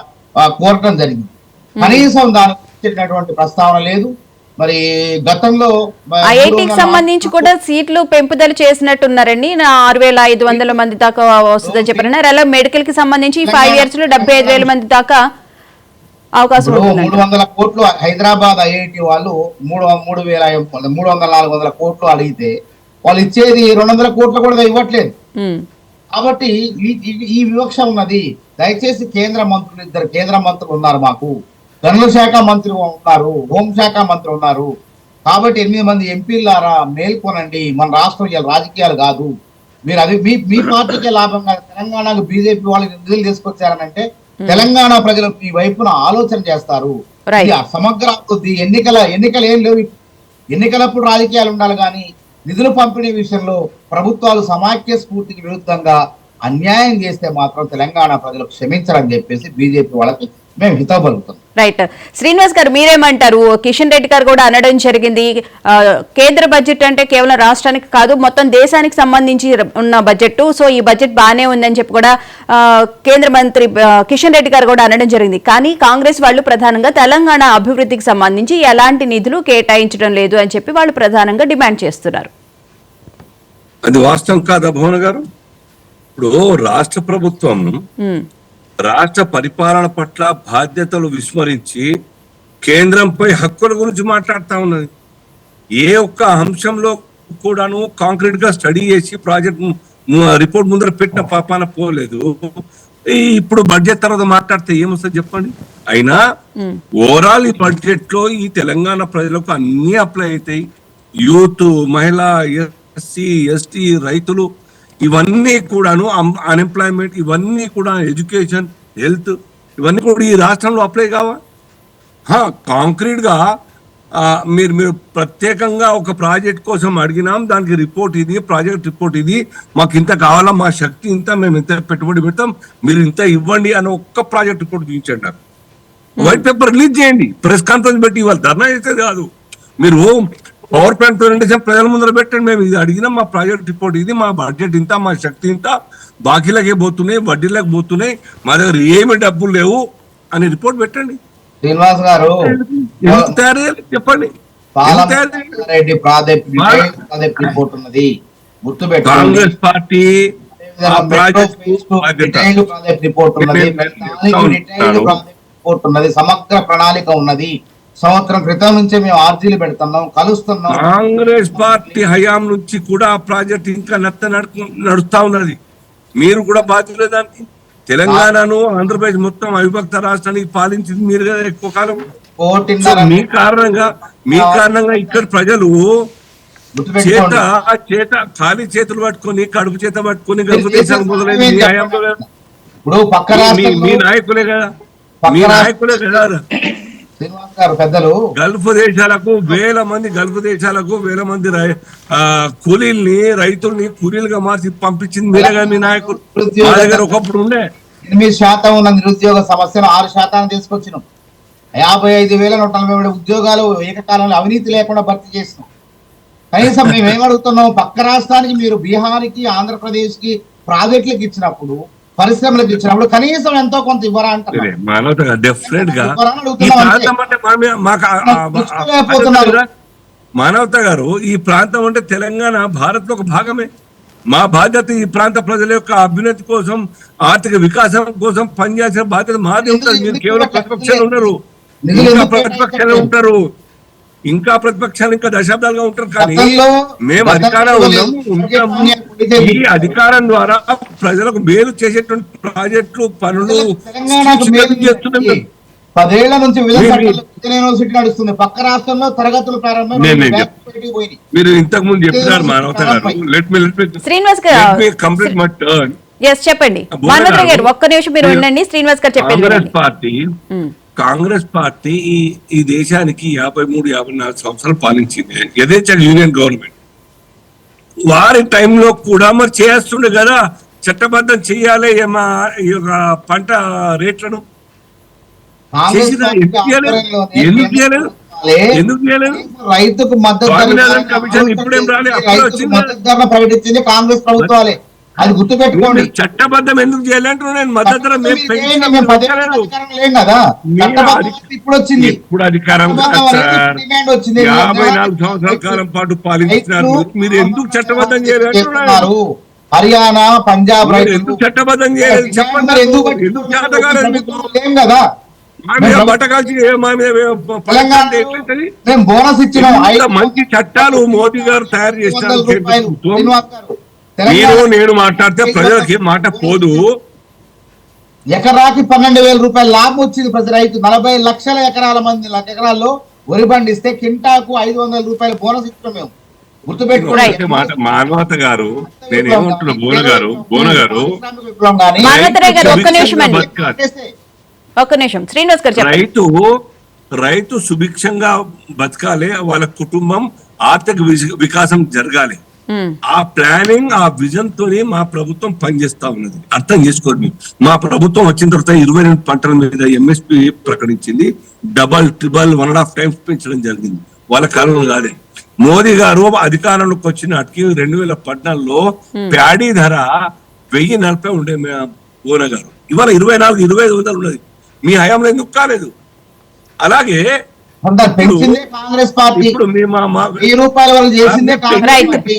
Speaker 4: కోరటం జరిగింది. కనీసం దానికి ఇచ్చినటువంటి ప్రస్తావన లేదు. మరి గతంలో
Speaker 1: ఐఐటికి సంబంధించి కూడా సీట్లు పెంపుదల చేసినట్టున్నారండి. 6,500 మంది దాకా వస్తుందని చెప్పారన్నారు. అలా మెడికల్ కి సంబంధించి 5 years లో 75,000 మంది దాకా అవకాశం ఉంటుంది.
Speaker 4: 300 కోట్లు హైదరాబాద్ ఐఐటి వాళ్ళు 300-400 కోట్లు అడిగితే వాళ్ళు ఇచ్చేది 200 కోట్లు కూడా ఇవ్వట్లేదు. కాబట్టి ఈ వివక్ష ఉన్నది. దయచేసి కేంద్ర మంత్రులు, 2 కేంద్ర మంత్రులు ఉన్నారు మాకు, గనుల శాఖ మంత్రి ఉన్నారు, హోంశాఖ మంత్రి ఉన్నారు. కాబట్టి 8 మంది ఎంపీలారా మేల్కొనండి. మన రాష్ట్రం రాజకీయాలు కాదు. మీరు అది మీ పార్టీకే లాభం కాదు. తెలంగాణకు బీజేపీ వాళ్ళు నిధులు తీసుకొచ్చారనంటే తెలంగాణ ప్రజలు మీ వైపున ఆలోచన చేస్తారు. సమగ్ర అభివృద్ధి, ఎన్నికలు ఏం లేవు. ఎన్నికలప్పుడు రాజకీయాలు ఉండాలి, కానీ నిధుల పంపిణీ విషయంలో ప్రభుత్వాలు సమాఖ్య స్ఫూర్తికి విరుద్ధంగా అన్యాయం చేస్తే మాత్రం తెలంగాణ ప్రజలకు క్షమించరని చెప్పేసి బీజేపీ వాళ్ళకి మేము హితవు పలుకుతాం.
Speaker 1: రైట్. శ్రీనివాస్ గారు మీరేమంటారు? కిషన్ రెడ్డి గారు కూడా అనడం జరిగింది, కేంద్ర బడ్జెట్ అంటే కేవలం రాష్ట్రానికి కాదు మొత్తం దేశానికి సంబంధించి ఉన్న బడ్జెట్, సో ఈ బడ్జెట్ బాగానే ఉందని చెప్పి కూడా కేంద్ర మంత్రి కిషన్ రెడ్డి గారు కూడా అనడం జరిగింది. కానీ కాంగ్రెస్ వాళ్ళు ప్రధానంగా తెలంగాణ అభివృద్ధికి సంబంధించి ఎలాంటి నిధులు కేటాయించడం లేదు అని చెప్పి వాళ్ళు ప్రధానంగా డిమాండ్ చేస్తున్నారు.
Speaker 5: అది వాస్తవం కాదా భువన గారు? ఇప్పుడు రాష్ట్ర ప్రభుత్వం రాష్ట్ర పరిపాలన పట్ల బాధ్యతలు విస్మరించి కేంద్రంపై హక్కుల గురించి మాట్లాడుతా ఉన్నది. ఏ ఒక్క అంశంలో కూడాను కాంక్రీట్ గా స్టడీ చేసి ప్రాజెక్ట్ రిపోర్ట్ ముందర పెట్టిన పాపాన పోలేదు. ఇప్పుడు బడ్జెట్ తర్వాత మాట్లాడితే ఏమొస్తుంది చెప్పండి. అయినా ఓవరాల్ ఈ బడ్జెట్ లో ఈ తెలంగాణ ప్రజలకు అన్ని అప్లై అవుతాయి. యూత్, మహిళా, ఎస్సీ, ఎస్టీ, రైతులు ఇవన్నీ కూడాను, అన్ఎంప్లాయ్మెంట్ ఇవన్నీ కూడా, ఎడ్యుకేషన్, హెల్త్ ఇవన్నీ కూడా ఈ రాష్ట్రంలో అప్లై కావా? కాంక్రీట్ గా మీరు ప్రత్యేకంగా ఒక ప్రాజెక్ట్ కోసం అడిగినాం, దానికి రిపోర్ట్ ఇది, ప్రాజెక్ట్ రిపోర్ట్ ఇది, మాకు ఇంత కావాలా, మా శక్తి ఇంత, మేము ఇంత పెట్టుబడి పెడతాం, మీరు ఇంత ఇవ్వండి అని ఒక్క ప్రాజెక్ట్ రిపోర్ట్ చూపించండి. వైట్ పేపర్ రిలీజ్ చేయండి, ప్రెస్ కాన్ఫరెన్స్ పెట్టి ఇవాళ ధర్నా చేస్తే కాదు. మీరు పవర్ పాయింట్ ప్రెజెంటేషన్ ప్రజల ముందర పెట్టండి, మేము ఇది అడిగినాం, మా ప్రాజెక్ట్ రిపోర్ట్ ఇది, మా బడ్జెట్ ఇంత, మా శక్తి ఇంత, బాకీలకే పోతున్నాయి, వడ్డీలకు పోతున్నాయి, మా దగ్గర ఏమి డబ్బులు లేవు అని రిపోర్ట్ పెట్టండి.
Speaker 4: శ్రీనివాస్ గారు
Speaker 5: చెప్పండి.
Speaker 4: రిపోర్ట్ ఉన్నది, గుర్తుపెట్టు.
Speaker 5: కాంగ్రెస్ పార్టీ
Speaker 4: రిపోర్ట్ ఉన్నది, సమగ్ర ప్రణాళిక ఉన్నది. సంవత్సరం క్రితం నుంచే మేము ఆర్జీలు పెడుతున్నాం, కలుస్తున్నాం.
Speaker 5: కాంగ్రెస్ పార్టీ హయాం నుంచి కూడా ఆ ప్రాజెక్ట్ ఇంకా నడుస్తా ఉన్నది. మీరు కూడా బాధ్యులే దానికి. తెలంగాణను, ఆంధ్రప్రదేశ్ మొత్తం అవిభక్త రాష్ట్రానికి పాలించింది మీరు కదా ఎక్కువ కాలం. మీ కారణంగా ఇక్కడ ప్రజలు చేత ఖాళీ చేతులు పట్టుకొని, కడుపు చేత పట్టుకొని గల్ఫ్ దేశాలు మొదలైంది మీ హయాంలో. మీ నాయకులే కదా, మీ నాయకులే కదా. గల్ఫ్ దేశాలకు వేల మంది కూలీల్ని, రైతుల్ని కూలీలుగా మార్చి పంపించింది మీరేగా, మీ నాయకులు. మా దగ్గర ఒకప్పుడు ఉండే
Speaker 4: 8% ఉన్న నిరుద్యోగ సమస్యను 6% తీసుకొచ్చినాం. 55,147 ఉద్యోగాలు ఏకకాలంలో అవినీతి లేకుండా భర్తీ చేసినాం. కనీసం మేము ఏమడుగుతున్నాం, పక్క రాష్ట్రానికి మీరు బీహార్కి, ఆంధ్రప్రదేశ్ కి ప్రాజెక్టులకు ఇచ్చినప్పుడు, పరిశ్రమలకు ఇచ్చినప్పుడు కనీసం ఎంతో కొంత ఇవ్వరా అంటారు.
Speaker 5: మానవత గారు, ఈ ప్రాంతం అంటే తెలంగాణ భారత్ లో ఒక భాగమే. మా బాధ్యత ఈ ప్రాంత ప్రజల యొక్క అభ్యున్నతి కోసం, ఆర్థిక వికాసం కోసం పనిచేసిన బాధ్యత మాది ఉంటుంది. మీరు కేవలం ప్రతిపక్షాలు ఉన్నారు, ఇంకా ప్రతిపక్షాలు ఇంకా దశాబ్దాలుగా ఉంటారు. కానీ మేము అధికారంలో ఉంటాము. ఈ అధికారం ద్వారా ప్రజలకు మేలు చేసేటువంటి ప్రాజెక్టులు, పనులు చేస్తున్నాం.
Speaker 4: 10 ఏళ్ల నుంచి యూనివర్సిటీ నడుస్తుంది, పక్క రాష్ట్రంలో తరగతులు ప్రారంభం.
Speaker 5: మీరు ఇంతకు ముందు చెప్పినారు మానవత గారు.
Speaker 1: చెప్పండి ఒక్క నిమిషం మీరు ఉండండి. శ్రీనివాస్ గారు చెప్పండి.
Speaker 5: కాంగ్రెస్ పార్టీ ఈ దేశానికి 53-54 సంవత్సరాలు పాలించింది, యథేచ్ఛగా యూనియన్ గవర్నమెంట్. వారి టైంలో కూడా మరి చేస్తుండే కదా, చట్టబద్ధం చెయ్యాలి మా ఈ యొక్క పంట రేట్లను. ఎందుకు చేయలేదు?
Speaker 4: రైతుకు మద్దతు
Speaker 5: ఇప్పుడేం రాలేదు,
Speaker 4: ప్రకటించింది కాంగ్రెస్ ప్రభుత్వాలే, అది గుర్తుపెట్టుకోండి.
Speaker 5: చట్టబద్ధం ఎందుకు చేయాలంటే నేను మద్దతు
Speaker 4: ఇప్పుడు వచ్చింది,
Speaker 5: ఇప్పుడు అధికారం 54 సంవత్సరాల కాలం పాటు పాలించినారు. మీరు ఎందుకు చట్టబద్ధం చేయలేదు?
Speaker 4: హర్యానా, పంజాబ్
Speaker 5: ఎందుకు చట్టబద్ధం చేయలేదు చెప్పండి. ఎందుకు చేతగాలేదు మీకు?
Speaker 4: కదా బోనస్ ఇచ్చినాం.
Speaker 5: మంచి చట్టాలు మోదీ గారు తయారు చేస్తారు. నేను మాట్లాడితే ప్రజలకి మాట పోదు.
Speaker 4: ఎకరాకి 12,000 రూపాయల లాభం వచ్చింది ప్రతి రైతు. 40 లక్షల ఎకరాల్లో వరి పండిస్తే కింటాకు 500 రూపాయల బోనస్ ఇస్తున్నాం మేము. గుర్తుపెట్టుకోండి
Speaker 5: మానవత గారు. నేనేమంటున్నా బోన గారు,
Speaker 1: ఒక్క నిమిషం శ్రీనివాస్ గారు.
Speaker 5: రైతు సుభిక్షంగా బతకాలి, వాళ్ళ కుటుంబం ఆర్థిక వికాసం జరగాలి. ఆ ప్లానింగ్, ఆ విజన్ తోనే మా ప్రభుత్వం పనిచేస్తా ఉన్నది. అర్థం చేసుకోండి. మా ప్రభుత్వం వచ్చిన తర్వాత 22 పంటల మీద ఎంఎస్పి ప్రకటించింది. డబల్, ట్రిబల్, 1.5 టైమ్స్ పెంచడం జరిగింది. వాళ్ళ కాలంలో కాదే. మోదీ గారు అధికారంలోకి వచ్చినాటికి 2014లో ప్యాడీ ధర 1040 ఉండే ఓన గారు. ఇవాళ 24-25 ఉన్నది. మీ హయాంలో ఎందుకు కాలేదు? అలాగే
Speaker 4: పెంచిందే కాంగ్రెస్ పార్టీ.
Speaker 5: ఇప్పుడు మేము
Speaker 4: 1000 రూపాయల వరకు చేసిందే కాంగ్రెస్ పార్టీ.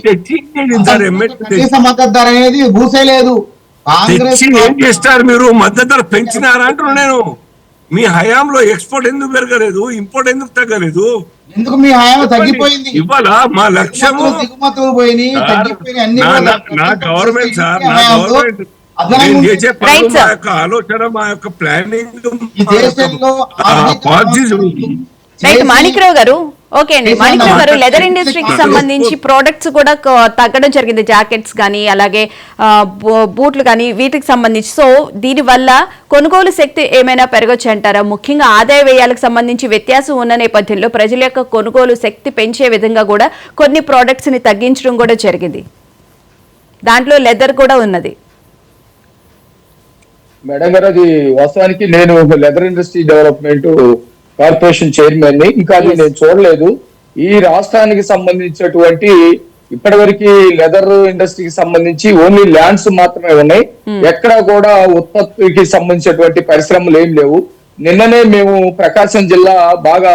Speaker 4: కనీస మద్దతు ధర అనేది భూసేలేదు. కాంగ్రెస్
Speaker 5: ఏం చేస్తారు మీరు? మద్దతు ధర పెంచినారా అంటున్నా నేను. మీ హయాంలో ఎక్స్పోర్ట్ ఎందుకు పెరగలేదు? ఇంపోర్ట్ ఎందుకు తగ్గలేదు?
Speaker 4: ఎందుకు మీ హయాంలో తగ్గిపోయింది?
Speaker 5: ఇవాళ మా లక్ష్యము
Speaker 4: దిగుమతులు పోయినాయి, తగ్గిపోయినాయి అన్ని.
Speaker 5: నా గవర్నమెంట్ సార్, నా గవర్నమెంట్ నేను చేసే పనులు, మా యొక్క ఆలోచన, మా యొక్క ప్లానింగ్,
Speaker 4: ఈ దేశంలో
Speaker 1: రైట్. మాణిక్రావు గారు, ఓకే అండి. మాణిక్రావు గారు, లెదర్ ఇండస్ట్రీకి సంబంధించి ప్రోడక్ట్స్ కూడా తగ్గడం జరిగింది. జాకెట్స్ కానీ అలాగే బూట్లు కానీ వీటికి సంబంధించి. సో దీనివల్ల కొనుగోలు శక్తి ఏమైనా పెరగొచ్చు అంటారా? ముఖ్యంగా ఆదాయ వ్యయాలకు సంబంధించి వ్యత్యాసం ఉన్న నేపథ్యంలో ప్రజల యొక్క కొనుగోలు శక్తి పెంచే విధంగా కూడా కొన్ని ప్రోడక్ట్స్ ని తగ్గించడం కూడా జరిగింది. దాంట్లో లెదర్ కూడా ఉన్నది.
Speaker 2: మేడం గారు, అది వాస్తవానికి నేను leather industry development corporation chairman ని. ఇంకా అది నేను చూడలేదు. ఈ రాష్ట్రానికి సంబంధించినటువంటి ఇప్పటివరకు లెదర్ ఇండస్ట్రీకి సంబంధించి ఓన్లీ ల్యాండ్స్ మాత్రమే ఉన్నాయి. ఎక్కడ కూడా ఉత్పత్తికి సంబంధించినటువంటి పరిశ్రమలు ఏం లేవు. నిన్ననే మేము ప్రకాశం జిల్లా బాగా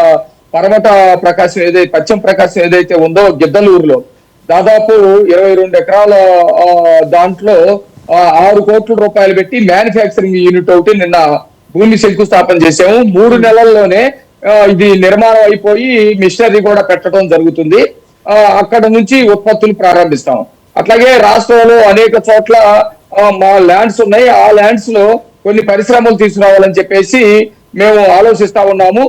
Speaker 2: పర్వత ప్రకాశం ఏదైతే పశ్చిమ ప్రకాశం ఏదైతే ఉందో గిద్దలూరులో దాదాపు 22 ఎకరాల దాంట్లో 6 కోట్ల రూపాయలు పెట్టి మ్యానుఫ్యాక్చరింగ్ యూనిట్ ఒకటి నిన్న భూమి శంకుస్థాపన చేసాము. 3 నెలల్లోనే ఇది నిర్మాణం అయిపోయి మిషనరీ కూడా పెట్టడం జరుగుతుంది. అక్కడ నుంచి ఉత్పత్తులు ప్రారంభిస్తాం. అట్లాగే రాష్ట్రంలో అనేక చోట్ల మా ల్యాండ్స్ ఉన్నాయి. ఆ ల్యాండ్స్ లో కొన్ని పరిశ్రమలు తీసుకురావాలని చెప్పేసి మేము ఆలోచిస్తా ఉన్నాము.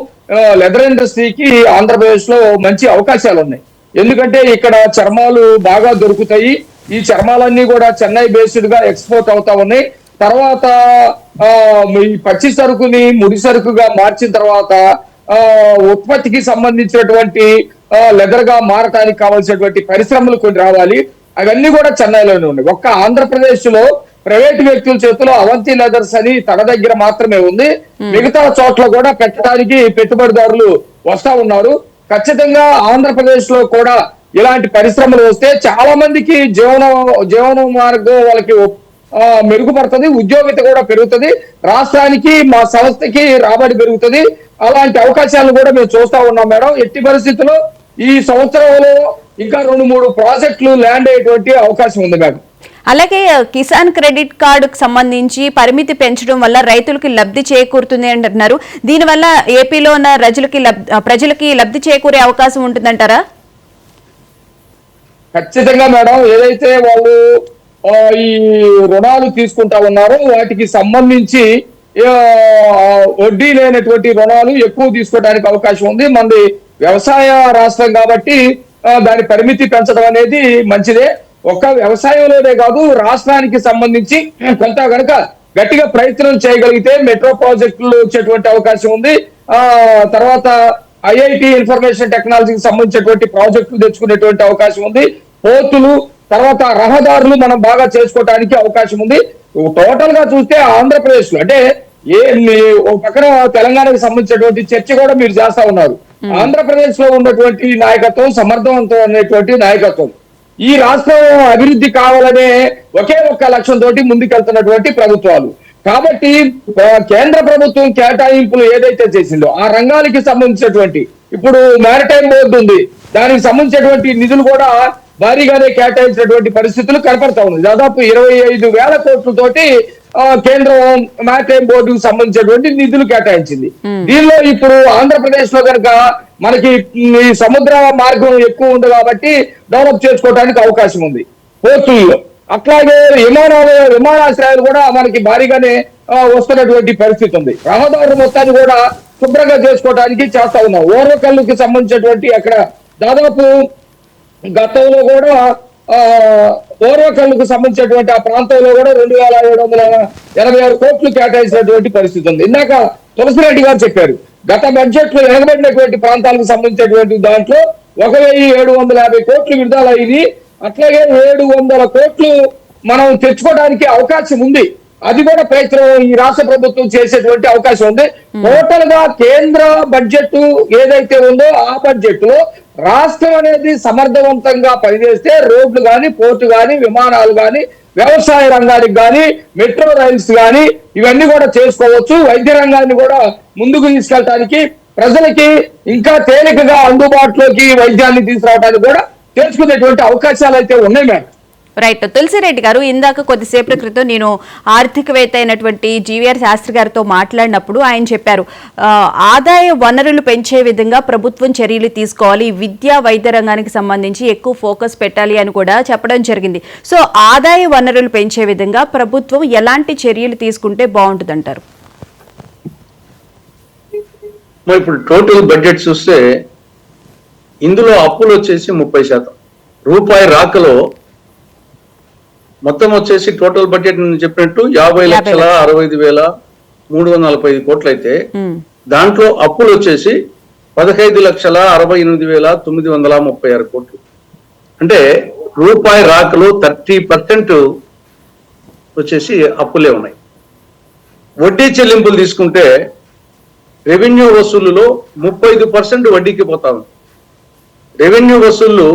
Speaker 2: లెదర్ ఇండస్ట్రీకి ఆంధ్రప్రదేశ్ లో మంచి అవకాశాలు ఉన్నాయి. ఎందుకంటే ఇక్కడ చర్మాలు బాగా దొరుకుతాయి. ఈ చర్మాలన్నీ కూడా చెన్నై బేస్డ్ గా ఎక్స్పోర్ట్ అవుతా ఉన్నాయి. తర్వాత ఈ పచ్చి సరుకుని ముడి సరుకుగా మార్చిన తర్వాత ఉత్పత్తికి సంబంధించినటువంటి లెదర్ గా మారటానికి కావాల్సినటువంటి పరిశ్రమలు కొన్ని రావాలి. అవన్నీ కూడా చెన్నైలోనే ఉన్నాయి. ఒక్క ఆంధ్రప్రదేశ్ లో ప్రైవేట్ వ్యక్తుల చేతిలో అవంతి లెదర్స్ అని తన దగ్గర మాత్రమే ఉంది. మిగతా చోట్ల కూడా పెట్టడానికి పెట్టుబడిదారులు వస్తా ఉన్నారు. ఖచ్చితంగా ఆంధ్రప్రదేశ్ లో కూడా ఇలాంటి పరిశ్రమలు వస్తే చాలా మందికి జీవన మార్గం వాళ్ళకి మెరుగుపడుతుంది, ఉద్యోగిత కూడా పెరుగుతుంది, రాష్ట్రానికి మా సంస్థకి రాబడి పెరుగుతుంది. అలాంటి అవకాశాలను కూడా మేము చూస్తా ఉన్నాం మేడం. ఎట్టి పరిస్థితుల్లో ఈ సంవత్సరంలో ఇంకా 2-3 ప్రాజెక్టులు ల్యాండ్ అయ్యేటువంటి అవకాశం ఉంది మేడం.
Speaker 1: అలాగే కిసాన్ క్రెడిట్ కార్డుకు సంబంధించి పరిమితి పెంచడం వల్ల రైతులకి లబ్ధి చేకూరుతుంది అంటున్నారు. దీనివల్ల ఏపీలో ఉన్న ప్రజలకి లబ్ధి చేకూరే అవకాశం ఉంటుందంటారా?
Speaker 2: ఖచ్చితంగా మేడం. ఏదైతే వాళ్ళు ఈ రుణాలు తీసుకుంటా ఉన్నారో వాటికి సంబంధించి వడ్డీ లేనటువంటి రుణాలు ఎక్కువ తీసుకోవడానికి అవకాశం ఉంది. మనది వ్యవసాయ రాష్ట్రం కాబట్టి దాని పరిమితి పెంచడం అనేది మంచిదే. ఒక్క వ్యవసాయంలోనే కాదు, రాష్ట్రానికి సంబంధించి కొంత కనుక గట్టిగా ప్రయత్నం చేయగలిగితే మెట్రో ప్రాజెక్టులు వచ్చేటువంటి అవకాశం ఉంది. తర్వాత ఐఐటి ఇన్ఫర్మేషన్ టెక్నాలజీకి సంబంధించినటువంటి ప్రాజెక్టులు తెచ్చుకునేటువంటి అవకాశం ఉంది. పోర్టులు, తర్వాత రహదారులు మనం బాగా చేసుకోవడానికి అవకాశం ఉంది. టోటల్ గా చూస్తే ఆంధ్రప్రదేశ్ లో అంటే ఒక పక్కన తెలంగాణకు సంబంధించినటువంటి చర్చ కూడా మీరు చేస్తా ఉన్నారు. ఆంధ్రప్రదేశ్ లో ఉన్నటువంటి నాయకత్వం సమర్థవంతమైనటువంటి నాయకత్వం. ఈ రాష్ట్రం అభివృద్ధి కావాలనే ఒకే ఒక్క లక్ష్యంతో ముందుకెళ్తున్నటువంటి ప్రభుత్వాలు. కాబట్టి కేంద్ర ప్రభుత్వం కేటాయింపులు ఏదైతే చేసిందో ఆ రంగానికి సంబంధించినటువంటి ఇప్పుడు మ్యారిటైమ్ బోర్డు ఉంది, దానికి సంబంధించినటువంటి నిధులు కూడా భారీగానే కేటాయించినటువంటి పరిస్థితులు కనపడతా ఉంది. దాదాపు 25,000 కోట్లతోటి కేంద్రం మ్యారిటైమ్ బోర్డుకు సంబంధించినటువంటి నిధులు కేటాయించింది. దీనిలో ఇప్పుడు ఆంధ్రప్రదేశ్ లో కనుక మనకి ఈ సముద్ర మార్గం ఎక్కువ ఉంది కాబట్టి డెవలప్ చేసుకోవడానికి అవకాశం ఉంది పోర్టుల్లో. అట్లాగే విమానాశ్రయాలు కూడా మనకి భారీగానే వస్తున్నటువంటి పరిస్థితి ఉంది. రహదారుల మొత్తాన్ని కూడా శుభ్రంగా చేసుకోవడానికి చేస్తా ఉన్నాం. ఓర్వకల్లుకి సంబంధించినటువంటి అక్కడ దాదాపు గతంలో కూడా ఓర్వకల్లుకు సంబంధించినటువంటి ఆ ప్రాంతంలో కూడా 2,786 కోట్లు కేటాయించినటువంటి పరిస్థితి ఉంది. ఇందాక తులసిరెడ్డి గారు చెప్పారు, గత బడ్జెట్ లో వెనకబడినటువంటి ప్రాంతాలకు సంబంధించినటువంటి దాంట్లో 1,750 కోట్లు విడుదల అయింది. అట్లాగే 700 కోట్లు మనం తెచ్చుకోవడానికి అవకాశం ఉంది. అది కూడా ప్రయత్నం ఈ రాష్ట్ర ప్రభుత్వం చేసేటువంటి అవకాశం ఉంది. టోటల్ గా కేంద్ర బడ్జెట్ ఏదైతే ఉందో ఆ బడ్జెట్ లో రాష్ట్రం అనేది సమర్థవంతంగా పనిచేస్తే రోడ్లు గాని, పోర్టు గాని, విమానాలు గాని, వ్యవసాయ రంగానికి గాని, మెట్రో రైల్స్ గాని ఇవన్నీ కూడా చేసుకోవచ్చు. వైద్య రంగాన్ని కూడా ముందుకు తీసుకెళ్ళడానికి, ప్రజలకి ఇంకా తేలికగా అందుబాటులోకి వైద్యాన్ని తీసుకురావడానికి కూడా తెలుసుకునేటువంటి అవకాశాలు అయితే ఉన్నాయి మేడం.
Speaker 1: రైట్. తులసిరెడ్డి గారు, ఇందాక కొద్దిసేపటి క్రితం నేను ఆర్థికవేత్త అయినటువంటి జీవీఆర్ శాస్త్రి గారితో మాట్లాడినప్పుడు ఆయన చెప్పారు, ఆదాయ వనరులు పెంచే విధంగా ప్రభుత్వం చర్యలు తీసుకోవాలి, విద్యా వైద్య రంగానికి సంబంధించి ఎక్కువ ఫోకస్ పెట్టాలి అని కూడా చెప్పడం జరిగింది. సో ఆదాయ వనరులు పెంచే విధంగా ప్రభుత్వం ఎలాంటి చర్యలు తీసుకుంటే బాగుంటుందంటారు?
Speaker 3: ఇప్పుడు టోటల్ బడ్జెట్ చూస్తే ఇందులో అప్పులు వచ్చేసి 30%, రూపాయి రాకలో మొత్తం వచ్చేసి టోటల్ బడ్జెట్ నేను చెప్పినట్టు 50,65,345 కోట్లు అయితే దాంట్లో అప్పులు వచ్చేసి 15,68,936 కోట్లు. అంటే రూపాయి రాకలో 30% వచ్చేసి అప్పులే ఉన్నాయి. వడ్డీ చెల్లింపులు తీసుకుంటే రెవెన్యూ వసూలులో 35% వడ్డీకి పోతా ఉంది. రెవెన్యూ వసూళ్లు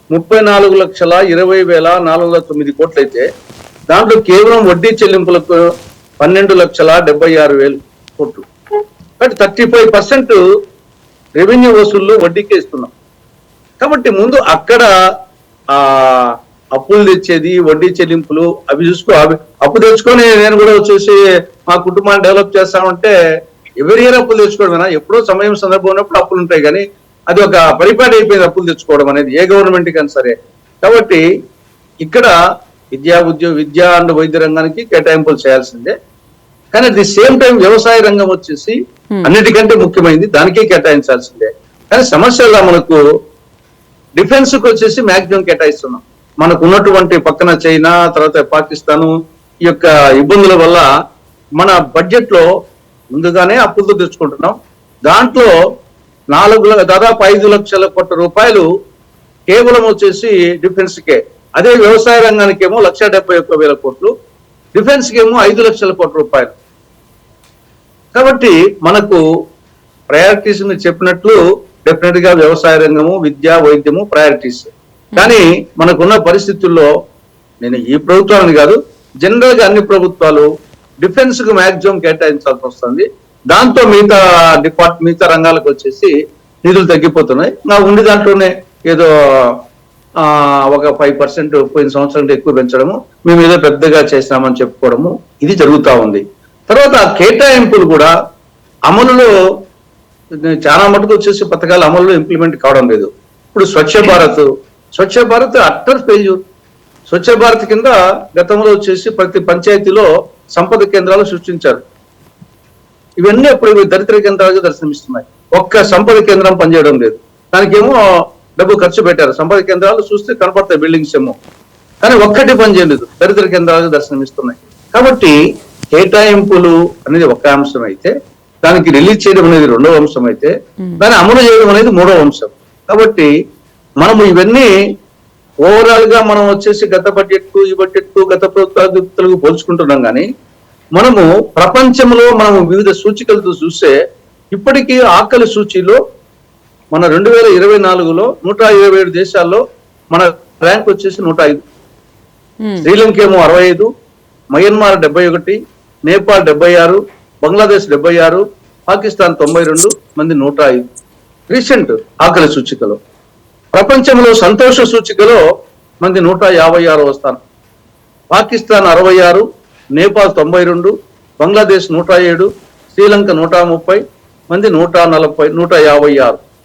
Speaker 3: 34,20,409 కోట్లు అయితే దాంట్లో కేవలం వడ్డీ చెల్లింపులకు 12,76,000 కోట్లు. బట్ 35% రెవెన్యూ వసూళ్లు వడ్డీకే ఇస్తున్నాం. కాబట్టి ముందు అక్కడ అప్పులు తెచ్చేది, వడ్డీ చెల్లింపులు అవి అప్పు తెచ్చుకొని నేను కూడా వచ్చేసి మా కుటుంబాన్ని డెవలప్ చేస్తామంటే ఎవరి ఇయర్ అప్పులు తెచ్చుకోవడమేనా? ఎప్పుడో సమయం సందర్భం ఉన్నప్పుడు అప్పులు ఉంటాయి, కానీ అది ఒక పరిపాటి అయిపోయింది అప్పులు తెచ్చుకోవడం అనేది ఏ గవర్నమెంట్ కానీ సరే. కాబట్టి ఇక్కడ విద్య అండ్ వైద్య రంగానికి కేటాయింపులు చేయాల్సిందే. కానీ అట్ ది సేమ్ టైం వ్యవసాయ రంగం వచ్చేసి అన్నిటికంటే ముఖ్యమైనది, దానికే కేటాయించాల్సిందే. కానీ సమస్యగా మనకు డిఫెన్స్ కు వచ్చేసి మాక్సిమం కేటాయిస్తున్నాం. మనకు ఉన్నటువంటి పక్కన చైనా, తర్వాత పాకిస్తాను ఈ యొక్క ఇబ్బందుల వల్ల మన బడ్జెట్ లో ముందుగానే అప్పులతో తెచ్చుకుంటున్నాం. దాంట్లో దాదాపు 5 లక్షల కోట్ల రూపాయలు కేవలం వచ్చేసి డిఫెన్స్ కే. అదే వ్యవసాయ రంగానికి ఏమో 1,71,000 కోట్లు, డిఫెన్స్ కి ఏమో 5 లక్షల కోట్ల రూపాయలు. కాబట్టి మనకు ప్రయారిటీస్ మీరు చెప్పినట్లు డెఫినెట్ గా వ్యవసాయ రంగము, విద్య, వైద్యము ప్రయారిటీస్. కానీ మనకున్న పరిస్థితుల్లో నేను ఈ ప్రభుత్వాన్ని కాదు, జనరల్ గా అన్ని ప్రభుత్వాలు డిఫెన్స్ కు మాక్సిమం కేటాయించాల్సి వస్తుంది. దాంతో మిగతా రంగాలకు వచ్చేసి నిధులు తగ్గిపోతున్నాయి. నా ఉండి దాంట్లోనే ఏదో ఒక 5% పోయిన సంవత్సరం ఎక్కువ పెంచడము, మేము ఏదో పెద్దగా చేసినామని చెప్పుకోవడము ఇది జరుగుతూ ఉంది. తర్వాత కేటాయింపులు కూడా అమలులో చాలా మటుకు వచ్చేసి పథకాలు అమలులో ఇంప్లిమెంట్ కావడం లేదు. ఇప్పుడు స్వచ్ఛ భారత్ అట్టర్ ఫెయిల్యూర్. స్వచ్ఛ భారత్ కింద గతంలో వచ్చేసి ప్రతి పంచాయతీలో సంపద కేంద్రాలు సృష్టించారు. ఇవన్నీ ఇప్పుడు దరిద్ర కేంద్రాలుగా దర్శనమిస్తున్నాయి. ఒక్క సంపద కేంద్రం పనిచేయడం లేదు. దానికేమో డబ్బు ఖర్చు పెట్టారు. సంపద కేంద్రాలు చూస్తే కనపడతాయి బిల్డింగ్స్ ఏమో, కానీ ఒక్కటి పని చేయలేదు, దరిద్ర కేంద్రాలుగా దర్శనమిస్తున్నాయి. కాబట్టి కేటాయింపులు అనేది ఒక అంశం అయితే, దానికి రిలీజ్ చేయడం అనేది 2వ అంశం అయితే, దాన్ని అమలు చేయడం అనేది 3వ అంశం. కాబట్టి మనము ఇవన్నీ ఓవరాల్ గా మనం వచ్చేసి గత బడ్జెట్ ఈ బడ్జెట్ గత ప్రభుత్వాలకు పోల్చుకుంటున్నాం. కానీ మనము ప్రపంచంలో మనము వివిధ సూచికలతో చూస్తే ఇప్పటికీ ఆకలి సూచీలో మన 2024లో 127 దేశాల్లో మన ర్యాంక్ వచ్చేసి 105. శ్రీలంక ఏమో 65, మయన్మార్ 71, నేపాల్ 76, బంగ్లాదేశ్ 76, పాకిస్తాన్ 92 మంది 105 రీసెంట్ ఆకలి సూచికలో. ప్రపంచంలో సంతోష సూచికలో మంది 156వ స్థానం. పాకిస్తాన్ 66, నేపాల్ 92, బంగ్లాదేశ్ 107, శ్రీలంక 130 మంది 156,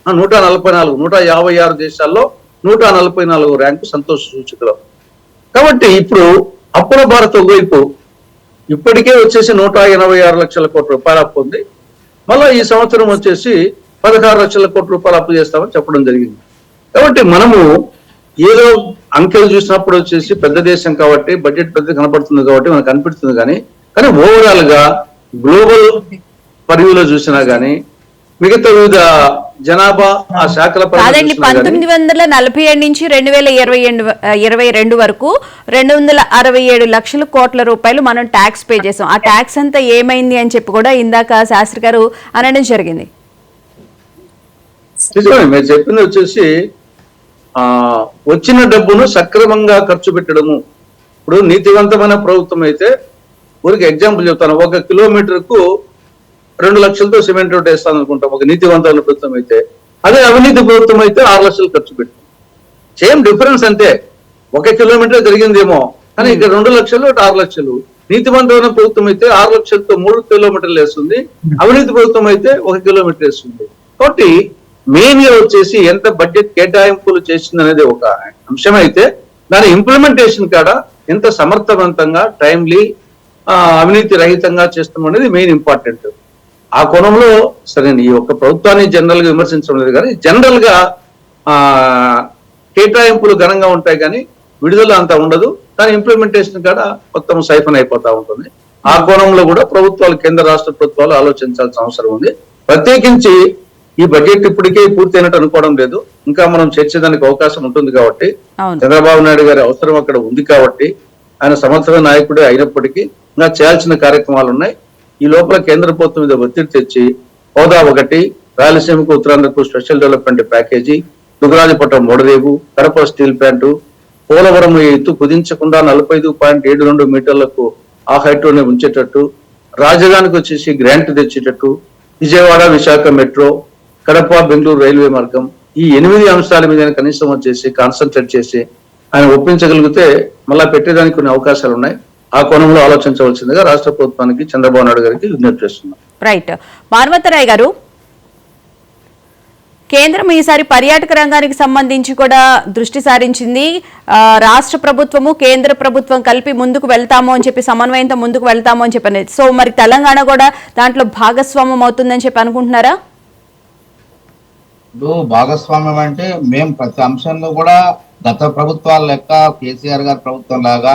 Speaker 3: 156 దేశాల్లో 144 ర్యాంకు సంతోష సూచికలో. కాబట్టి ఇప్పుడు అప్పుల భారత్ వైపు ఇప్పటికే వచ్చేసి 186 లక్షల కోట్ల రూపాయలు అప్పు ఉంది. మళ్ళా ఈ సంవత్సరం వచ్చేసి 16 లక్షల కోట్ల రూపాయలు అప్పు చేస్తామని చెప్పడం జరిగింది. కాబట్టి మనము ఏదో అంకెలు చూసినప్పుడు వచ్చేసి పెద్ద దేశం కాబట్టి బడ్జెట్ పెద్ద కనపడుతుంది కాబట్టి మనకు అనిపిస్తుంది. కానీ ఓవరాల్ గా గ్లోబల్ పరివ్యూలో చూసినా కానీ మిగతా వివిధ జనాభా ఆ శాఖల పరంగా
Speaker 1: కాదండి,
Speaker 3: చూసినా గానీ
Speaker 1: 1947 నుంచి 2022 వరకు 267 లక్షల కోట్ల రూపాయలు మనం ట్యాక్స్ పే చేసాం. ఆ ట్యాక్స్ అంతా ఏమైంది అని చెప్పి కూడా ఇందాక శాస్త్రి గారు అనడం జరిగింది.
Speaker 3: నిజమే మీరు చెప్పింది వచ్చేసి వచ్చిన డబ్బును సక్రమంగా ఖర్చు పెట్టడము. ఇప్పుడు నీతివంతమైన ప్రభుత్వం అయితే, ఊరికి ఎగ్జాంపుల్ చెప్తాను, 1 కిలోమీటర్కు 2 లక్షలతో సిమెంట్ రోడ్ వేస్తాను అనుకుంటాం ఒక నీతివంతమైన ప్రభుత్వం అయితే. అదే అవినీతి ప్రభుత్వం అయితే 6 లక్షలు ఖర్చు పెట్టి, సేమ్ డిఫరెన్స్ అంతే. 1 కిలోమీటర్ జరిగిందేమో, కానీ ఇక్కడ 2 లక్షలు 6 లక్షలు. నీతివంతమైన ప్రభుత్వం అయితే 6 లక్షలతో 3 కిలోమీటర్లు వేస్తుంది, అవినీతి ప్రభుత్వం అయితే 1 కిలోమీటర్ వేస్తుంది. కాబట్టి మెయిన్ గా వచ్చేసి ఎంత బడ్జెట్ కేటాయింపులు చేసింది అనేది ఒక అంశం అయితే, దాని ఇంప్లిమెంటేషన్ కాడ ఎంత సమర్థవంతంగా టైమ్లీ అవినీతి రహితంగా చేస్తాం అనేది మెయిన్ ఇంపార్టెంట్. ఆ కోణంలో సరే ఈ యొక్క ప్రభుత్వాన్ని జనరల్ గా విమర్శించడం లేదు, కానీ జనరల్ గా కేటాయింపులు ఘనంగా ఉంటాయి కానీ విడుదల అంతా ఉండదు. దాని ఇంప్లిమెంటేషన్ కాడ మొత్తం సైఫన్ అయిపోతా ఉంటుంది. ఆ కోణంలో కూడా ప్రభుత్వాలు, కేంద్ర రాష్ట్ర ప్రభుత్వాలు ఆలోచించాల్సిన అవసరం ఉంది. ప్రత్యేకించి ఈ బడ్జెట్ ఇప్పటికే పూర్తయినట్టు అనుకోవడం లేదు, ఇంకా మనం చర్చించడానికి అవకాశం ఉంటుంది కాబట్టి, చంద్రబాబు నాయుడు గారి అవసరం అక్కడ ఉంది కాబట్టి, ఆయన సమర్థమైన నాయకుడే అయినప్పటికీ ఇంకా చేయాల్సిన కార్యక్రమాలు ఉన్నాయి. ఈ లోపల కేంద్ర ప్రభుత్వం మీద ఒత్తిడి తెచ్చి హోదా 1, రాయలసీమకు ఉత్తరాంధ్రకు స్పెషల్ డెవలప్మెంట్ ప్యాకేజీ, దుగరాజపట్నం మోడరేవు, కడప స్టీల్ ప్లాంటు, పోలవరం ఎత్తు కుదించకుండా 45.72 మీటర్లకు ఆ హైట్ లోనే ఉంచేటట్టు, రాజధానికి వచ్చేసి గ్రాంట్ తెచ్చేటట్టు, విజయవాడ విశాఖ మెట్రో, కడప బెంగళూరు రైల్వే మార్గం, ఈ 8 అంశాల మీద కనీసం వచ్చేసి కాన్సన్ట్రేట్ చేసి ఆయన ఒప్పించగలిగితే మళ్ళా పెట్టేదానికి కొన్ని అవకాశాలు ఉన్నాయి. ఆ కోణంలో ఆలోచించవలసిందిగా రాష్ట్ర ప్రభుత్వానికి, చంద్రబాబు నాయుడు గారికి విజ్ఞప్తి చేస్తున్నాం.
Speaker 1: రైట్. మానవతరాయ్ గారు, కేంద్రం ఈసారి పర్యాటక రంగానికి సంబంధించి కూడా దృష్టి సారించింది. రాష్ట్ర ప్రభుత్వము, కేంద్ర ప్రభుత్వం కలిపి ముందుకు వెళ్తాము అని చెప్పి, సమన్వయంతో ముందుకు వెళ్తాము అని చెప్పి. సో మరి తెలంగాణ కూడా దాంట్లో భాగస్వామ్యం అవుతుందని చెప్పి అనుకుంటున్నారా?
Speaker 4: ఇప్పుడు భాగస్వామ్యం అంటే మేము ప్రతి అంశంలో కూడా గత ప్రభుత్వాల లెక్క కేసీఆర్ గారి ప్రభుత్వం లాగా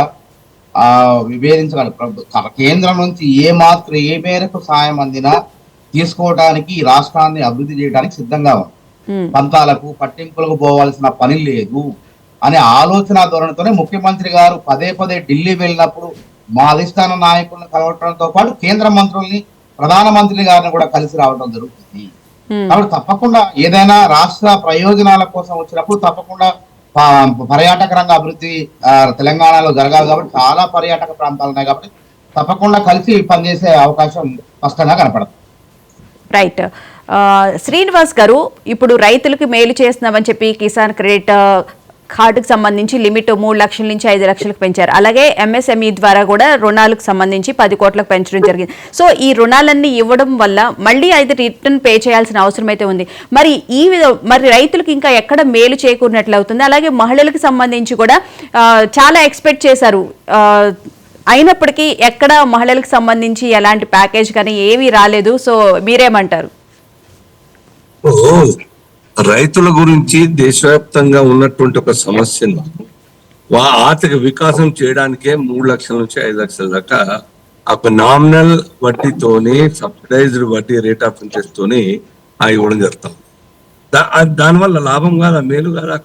Speaker 4: విభేదించగల కేంద్రం నుంచి ఏ మేరకు సాయం అందినా తీసుకోవడానికి ఈ రాష్ట్రాన్ని అభివృద్ధి చేయడానికి సిద్ధంగా ఉంది. పంతాలకు పట్టింపులకు పోవాల్సిన పని లేదు అనే ఆలోచన ధోరణితోనే ముఖ్యమంత్రి గారు పదే ఢిల్లీ వెళ్ళినప్పుడు మా అధిష్టాన నాయకులను కలవడంతో పాటు కేంద్ర మంత్రుల్ని, ప్రధానమంత్రి గారిని కూడా కలిసి రావడం జరుగుతుంది. కాబట్టి తప్పకుండా ఏదైనా రాష్ట్ర ప్రయోజనాల కోసం వచ్చినప్పుడు తప్పకుండా పర్యాటక రంగ అభివృద్ధి తెలంగాణలో జరగాలి. కాబట్టి చాలా పర్యాటక ప్రాంతాలు ఉన్నాయి కాబట్టి తప్పకుండా కలిసి పనిచేసే అవకాశం స్పష్టంగా కనపడుతుంది.
Speaker 1: రైట్. శ్రీనివాస్ గారు, ఇప్పుడు రైతులకు మేలు చేస్తున్నామని చెప్పి కిసాన్ క్రెడిట్ కార్డుకు సంబంధించి లిమిట్ 3 లక్షల నుంచి 5 లక్షలకు పెంచారు. అలాగే ఎంఎస్ఎంఈ ద్వారా కూడా రుణాలకు సంబంధించి 10 కోట్లకు పెంచడం జరిగింది. సో ఈ రుణాలన్నీ ఇవ్వడం వల్ల మళ్ళీ అయితే రిటర్న్ పే చేయాల్సిన అవసరం అయితే ఉంది. మరి రైతులకు ఇంకా ఎక్కడ మేలు చేకూరినట్లు అవుతుంది? అలాగే మహిళలకు సంబంధించి కూడా చాలా ఎక్స్పెక్ట్ చేశారు, అయినప్పటికీ ఎక్కడ మహిళలకు సంబంధించి ఎలాంటి ప్యాకేజ్ కానీ ఏమీ రాలేదు. సో మీరేమంటారు?
Speaker 5: రైతుల గురించి దేశవ్యాప్తంగా ఉన్నటువంటి ఒక సమస్యను ఆర్థిక వికాసం చేయడానికే 3 లక్షల నుంచి 5 లక్షల దాకా ఒక నామినల్ వడ్డీతోని, సబ్సిడైజ్డ్ వడ్డీ రేట్ ఆఫ్ ఇంట్రెస్ట్ తోని ఇవ్వడం జరుగుతాం. దానివల్ల లాభం కాదా, మేలు కాదా?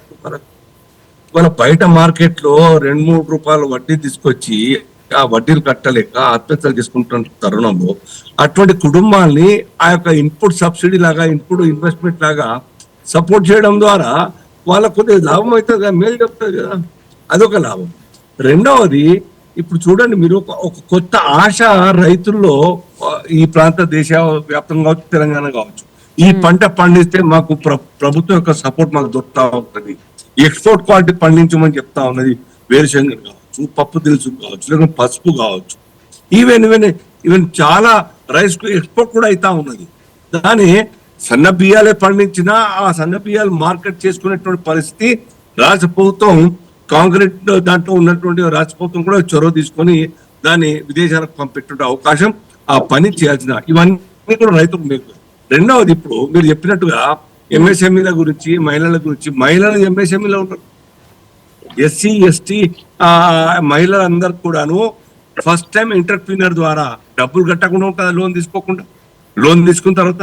Speaker 5: మన బయట మార్కెట్ లో 2-3 రూపాయల వడ్డీ తీసుకొచ్చి ఆ వడ్డీలు కట్టలేక ఆత్మహత్యలు చేసుకుంటున్న తరుణంలో అటువంటి కుటుంబాల్ని ఆ యొక్క ఇన్పుట్ సబ్సిడీ లాగా, ఇన్పుట్ ఇన్వెస్ట్మెంట్ లాగా సపోర్ట్ చేయడం ద్వారా వాళ్ళకు కొద్దిగా లాభం అవుతుంది కదా, మేలు చెప్తుంది కదా, అదొక లాభం. రెండవది, ఇప్పుడు చూడండి మీరు, ఒక కొత్త ఆశ రైతుల్లో ఈ ప్రాంత దేశ వ్యాప్తంగా కావచ్చు, తెలంగాణ కావచ్చు, ఈ పంట పండిస్తే మాకు ప్రభుత్వం యొక్క సపోర్ట్ మాకు దొరుకుతా ఉంటుంది. ఎక్స్పోర్ట్ క్వాలిటీ పండించమని చెప్తా ఉన్నది. వేరుశనగ కావచ్చు, పప్పు దినుసు కావచ్చు, లేకపోతే పసుపు కావచ్చు, ఈవెన్ చాలా రైస్ ఎక్స్పోర్ట్ కూడా అవుతా ఉన్నది. దాని సన్న బియ్యాలే పండించినా ఆ సన్న బియ్యాలు మార్కెట్ చేసుకునేటువంటి పరిస్థితి రాష్ట్ర ప్రభుత్వం, కాంక్రీట్ దాంట్లో ఉన్నటువంటి రాష్ట్ర ప్రభుత్వం కూడా చొరవ తీసుకొని దాన్ని విదేశాలకు పంపేటువంటి అవకాశం, ఆ పని చేయాల్సిన, ఇవన్నీ కూడా రైతులకు మేలు. రెండవది, ఇప్పుడు మీరు చెప్పినట్టుగా ఎంఎస్ఎంఈల గురించి, మహిళల గురించి, మహిళలు ఎంఎస్ఎంఈలో ఉన్నారు. ఎస్సీ ఎస్టీ మహిళలందరూ కూడాను ఫస్ట్ టైం ఎంటర్ప్రీనర్ ద్వారా డబ్బులు కట్టకుండా ఉంటుంది, లోన్ తీసుకోకుండా. లోన్ తీసుకున్న తర్వాత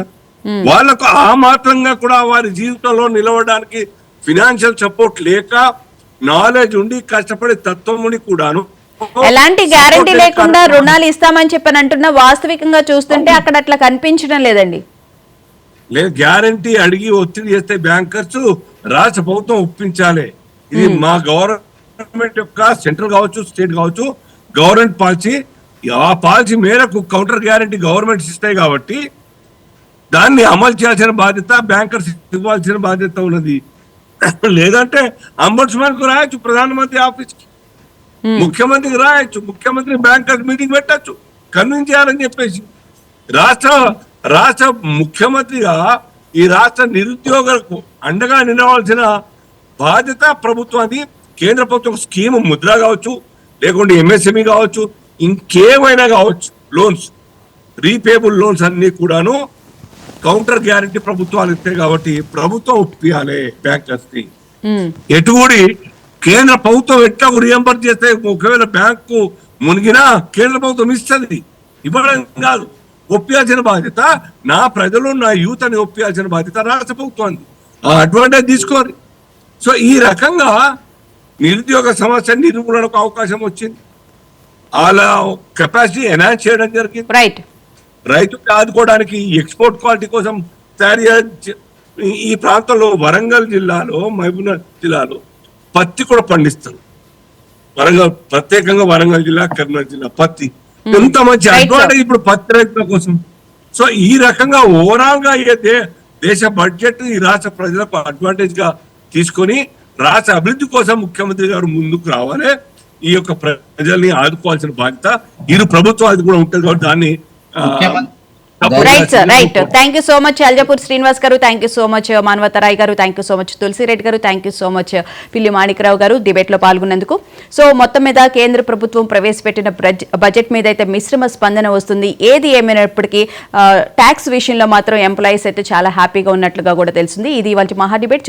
Speaker 5: వాళ్ళకు ఆ మాత్రంగా కూడా వారి జీవితంలో నిలవడానికి ఫినాన్షియల్ సపోర్ట్ లేక నాలెడ్జ్ ఉండి కష్టపడే తత్వం ఉండి కూడాను
Speaker 1: ఎలాంటి గ్యారంటీ లేకుండా రుణాలు ఇస్తామని చెప్పని అంటున్నా, వాస్తవికంగా చూస్తుంటే అక్కడ అట్లా కనిపించడం లేదండి.
Speaker 5: లేదు, గ్యారంటీ అడిగి ఒత్తిడి చేస్తే బ్యాంకర్స్ రాష్ట్ర ప్రభుత్వం ఒప్పించాలి. ఇది మా గవర్నమెంట్ యొక్క సెంట్రల్ కావచ్చు, స్టేట్ కావచ్చు, గవర్నమెంట్ పాలసీ. ఆ పాలసీ మేరకు కౌంటర్ గ్యారంటీ గవర్నమెంట్స్ ఇస్తాయి కాబట్టి దాన్ని అమలు చేయాల్సిన బాధ్యత బ్యాంకర్స్ ఇవ్వాల్సిన బాధ్యత ఉన్నది. లేదంటే అంబడ్స్మన్ కు రాయొచ్చు, ప్రధానమంత్రి ఆఫీస్ కి, ముఖ్యమంత్రికి రాయొచ్చు, ముఖ్యమంత్రి బ్యాంకర్స్ మీటింగ్ పెట్టచ్చు, కన్విన్స్ చేయాలని చెప్పేసి. రాష్ట్ర ముఖ్యమంత్రిగా ఈ రాష్ట్ర నిరుద్యోగులకు అండగా నిలవాల్సిన బాధ్యత ప్రభుత్వాన్ని. కేంద్ర ప్రభుత్వం స్కీమ్ ముద్ర కావచ్చు, లేకుంటే ఎంఎస్ఎంఈ కావచ్చు, ఇంకేమైనా కావచ్చు, లోన్స్, రీపేబుల్ లోన్స్ అన్ని కూడాను కౌంటర్ గ్యారంటీ ప్రభుత్వాలు ఇస్తాయి కాబట్టి ప్రభుత్వం ఒప్పియాలి బ్యాంకర్స్ ని. ఎటుగుడి కేంద్ర ప్రభుత్వం ఎట్లా రియంబర్స్ చేస్తే ఒకవేళ బ్యాంకు మునిగినా కేంద్ర ప్రభుత్వం ఇస్తుంది, ఇవ్వడం కాదు. ఒప్పియాల్సిన బాధ్యత నా ప్రజలు, నా యూత్ అని ఒప్పియాల్సిన బాధ్యత రాష్ట్ర ప్రభుత్వాన్ని. ఆ అడ్వాంటేజ్ తీసుకోవాలి. సో ఈ రకంగా నిరుద్యోగ సమస్య నిర్మూలనకు అవకాశం వచ్చింది. అలా కెపాసిటీ ఎన్హాన్స్ చేయడం జరిగింది. రైతులు ఆదుకోవడానికి ఎక్స్పోర్ట్ క్వాలిటీ కోసం తయారు ఈ ప్రాంతంలో వరంగల్ జిల్లాలో, మహబూబ్నగర్ జిల్లాలో పత్తి కూడా పండిస్తారు. ప్రత్యేకంగా వరంగల్ జిల్లా, కరీంనగర్ జిల్లా పత్తి ఎంత మంచి అడ్వాంటేజ్ ఇప్పుడు పత్తి రైతుల కోసం. సో ఈ రకంగా ఓవరాల్ గా దేశ బడ్జెట్ ఈ రాష్ట్ర ప్రజలకు అడ్వాంటేజ్ గా తీసుకొని రాష్ట్ర అభివృద్ధి కోసం ముఖ్యమంత్రి గారు ముందుకు రావాలి. ఈ యొక్క ప్రజల్ని ఆదుకోవాల్సిన బాధ్యత ఇరు ప్రభుత్వాలు కూడా ఉంటుంది కాబట్టి దాన్ని
Speaker 1: right sir, right. Thank you so much Aljapur Srinivas గారు, thank you so much Manavatha Roy గారు, thank you so much Tulasi Reddy గారు, థ్యాంక్ యూ సో మచ్ పిల్లి మాణిక్రావు గారు డిబేట్ లో పాల్గొన్నందుకు. సో మొత్తం మీద కేంద్ర ప్రభుత్వం ప్రవేశపెట్టిన బడ్జెట్ మీద అయితే మిశ్రమ స్పందన వస్తుంది. ఏది ఏమైనప్పటికీ ట్యాక్స్ విషయంలో మాత్రం ఎంప్లాయీస్ అయితే చాలా హ్యాపీగా ఉన్నట్లుగా కూడా తెలిసింది. ఇది ఇవాళ మహా డిబేట్.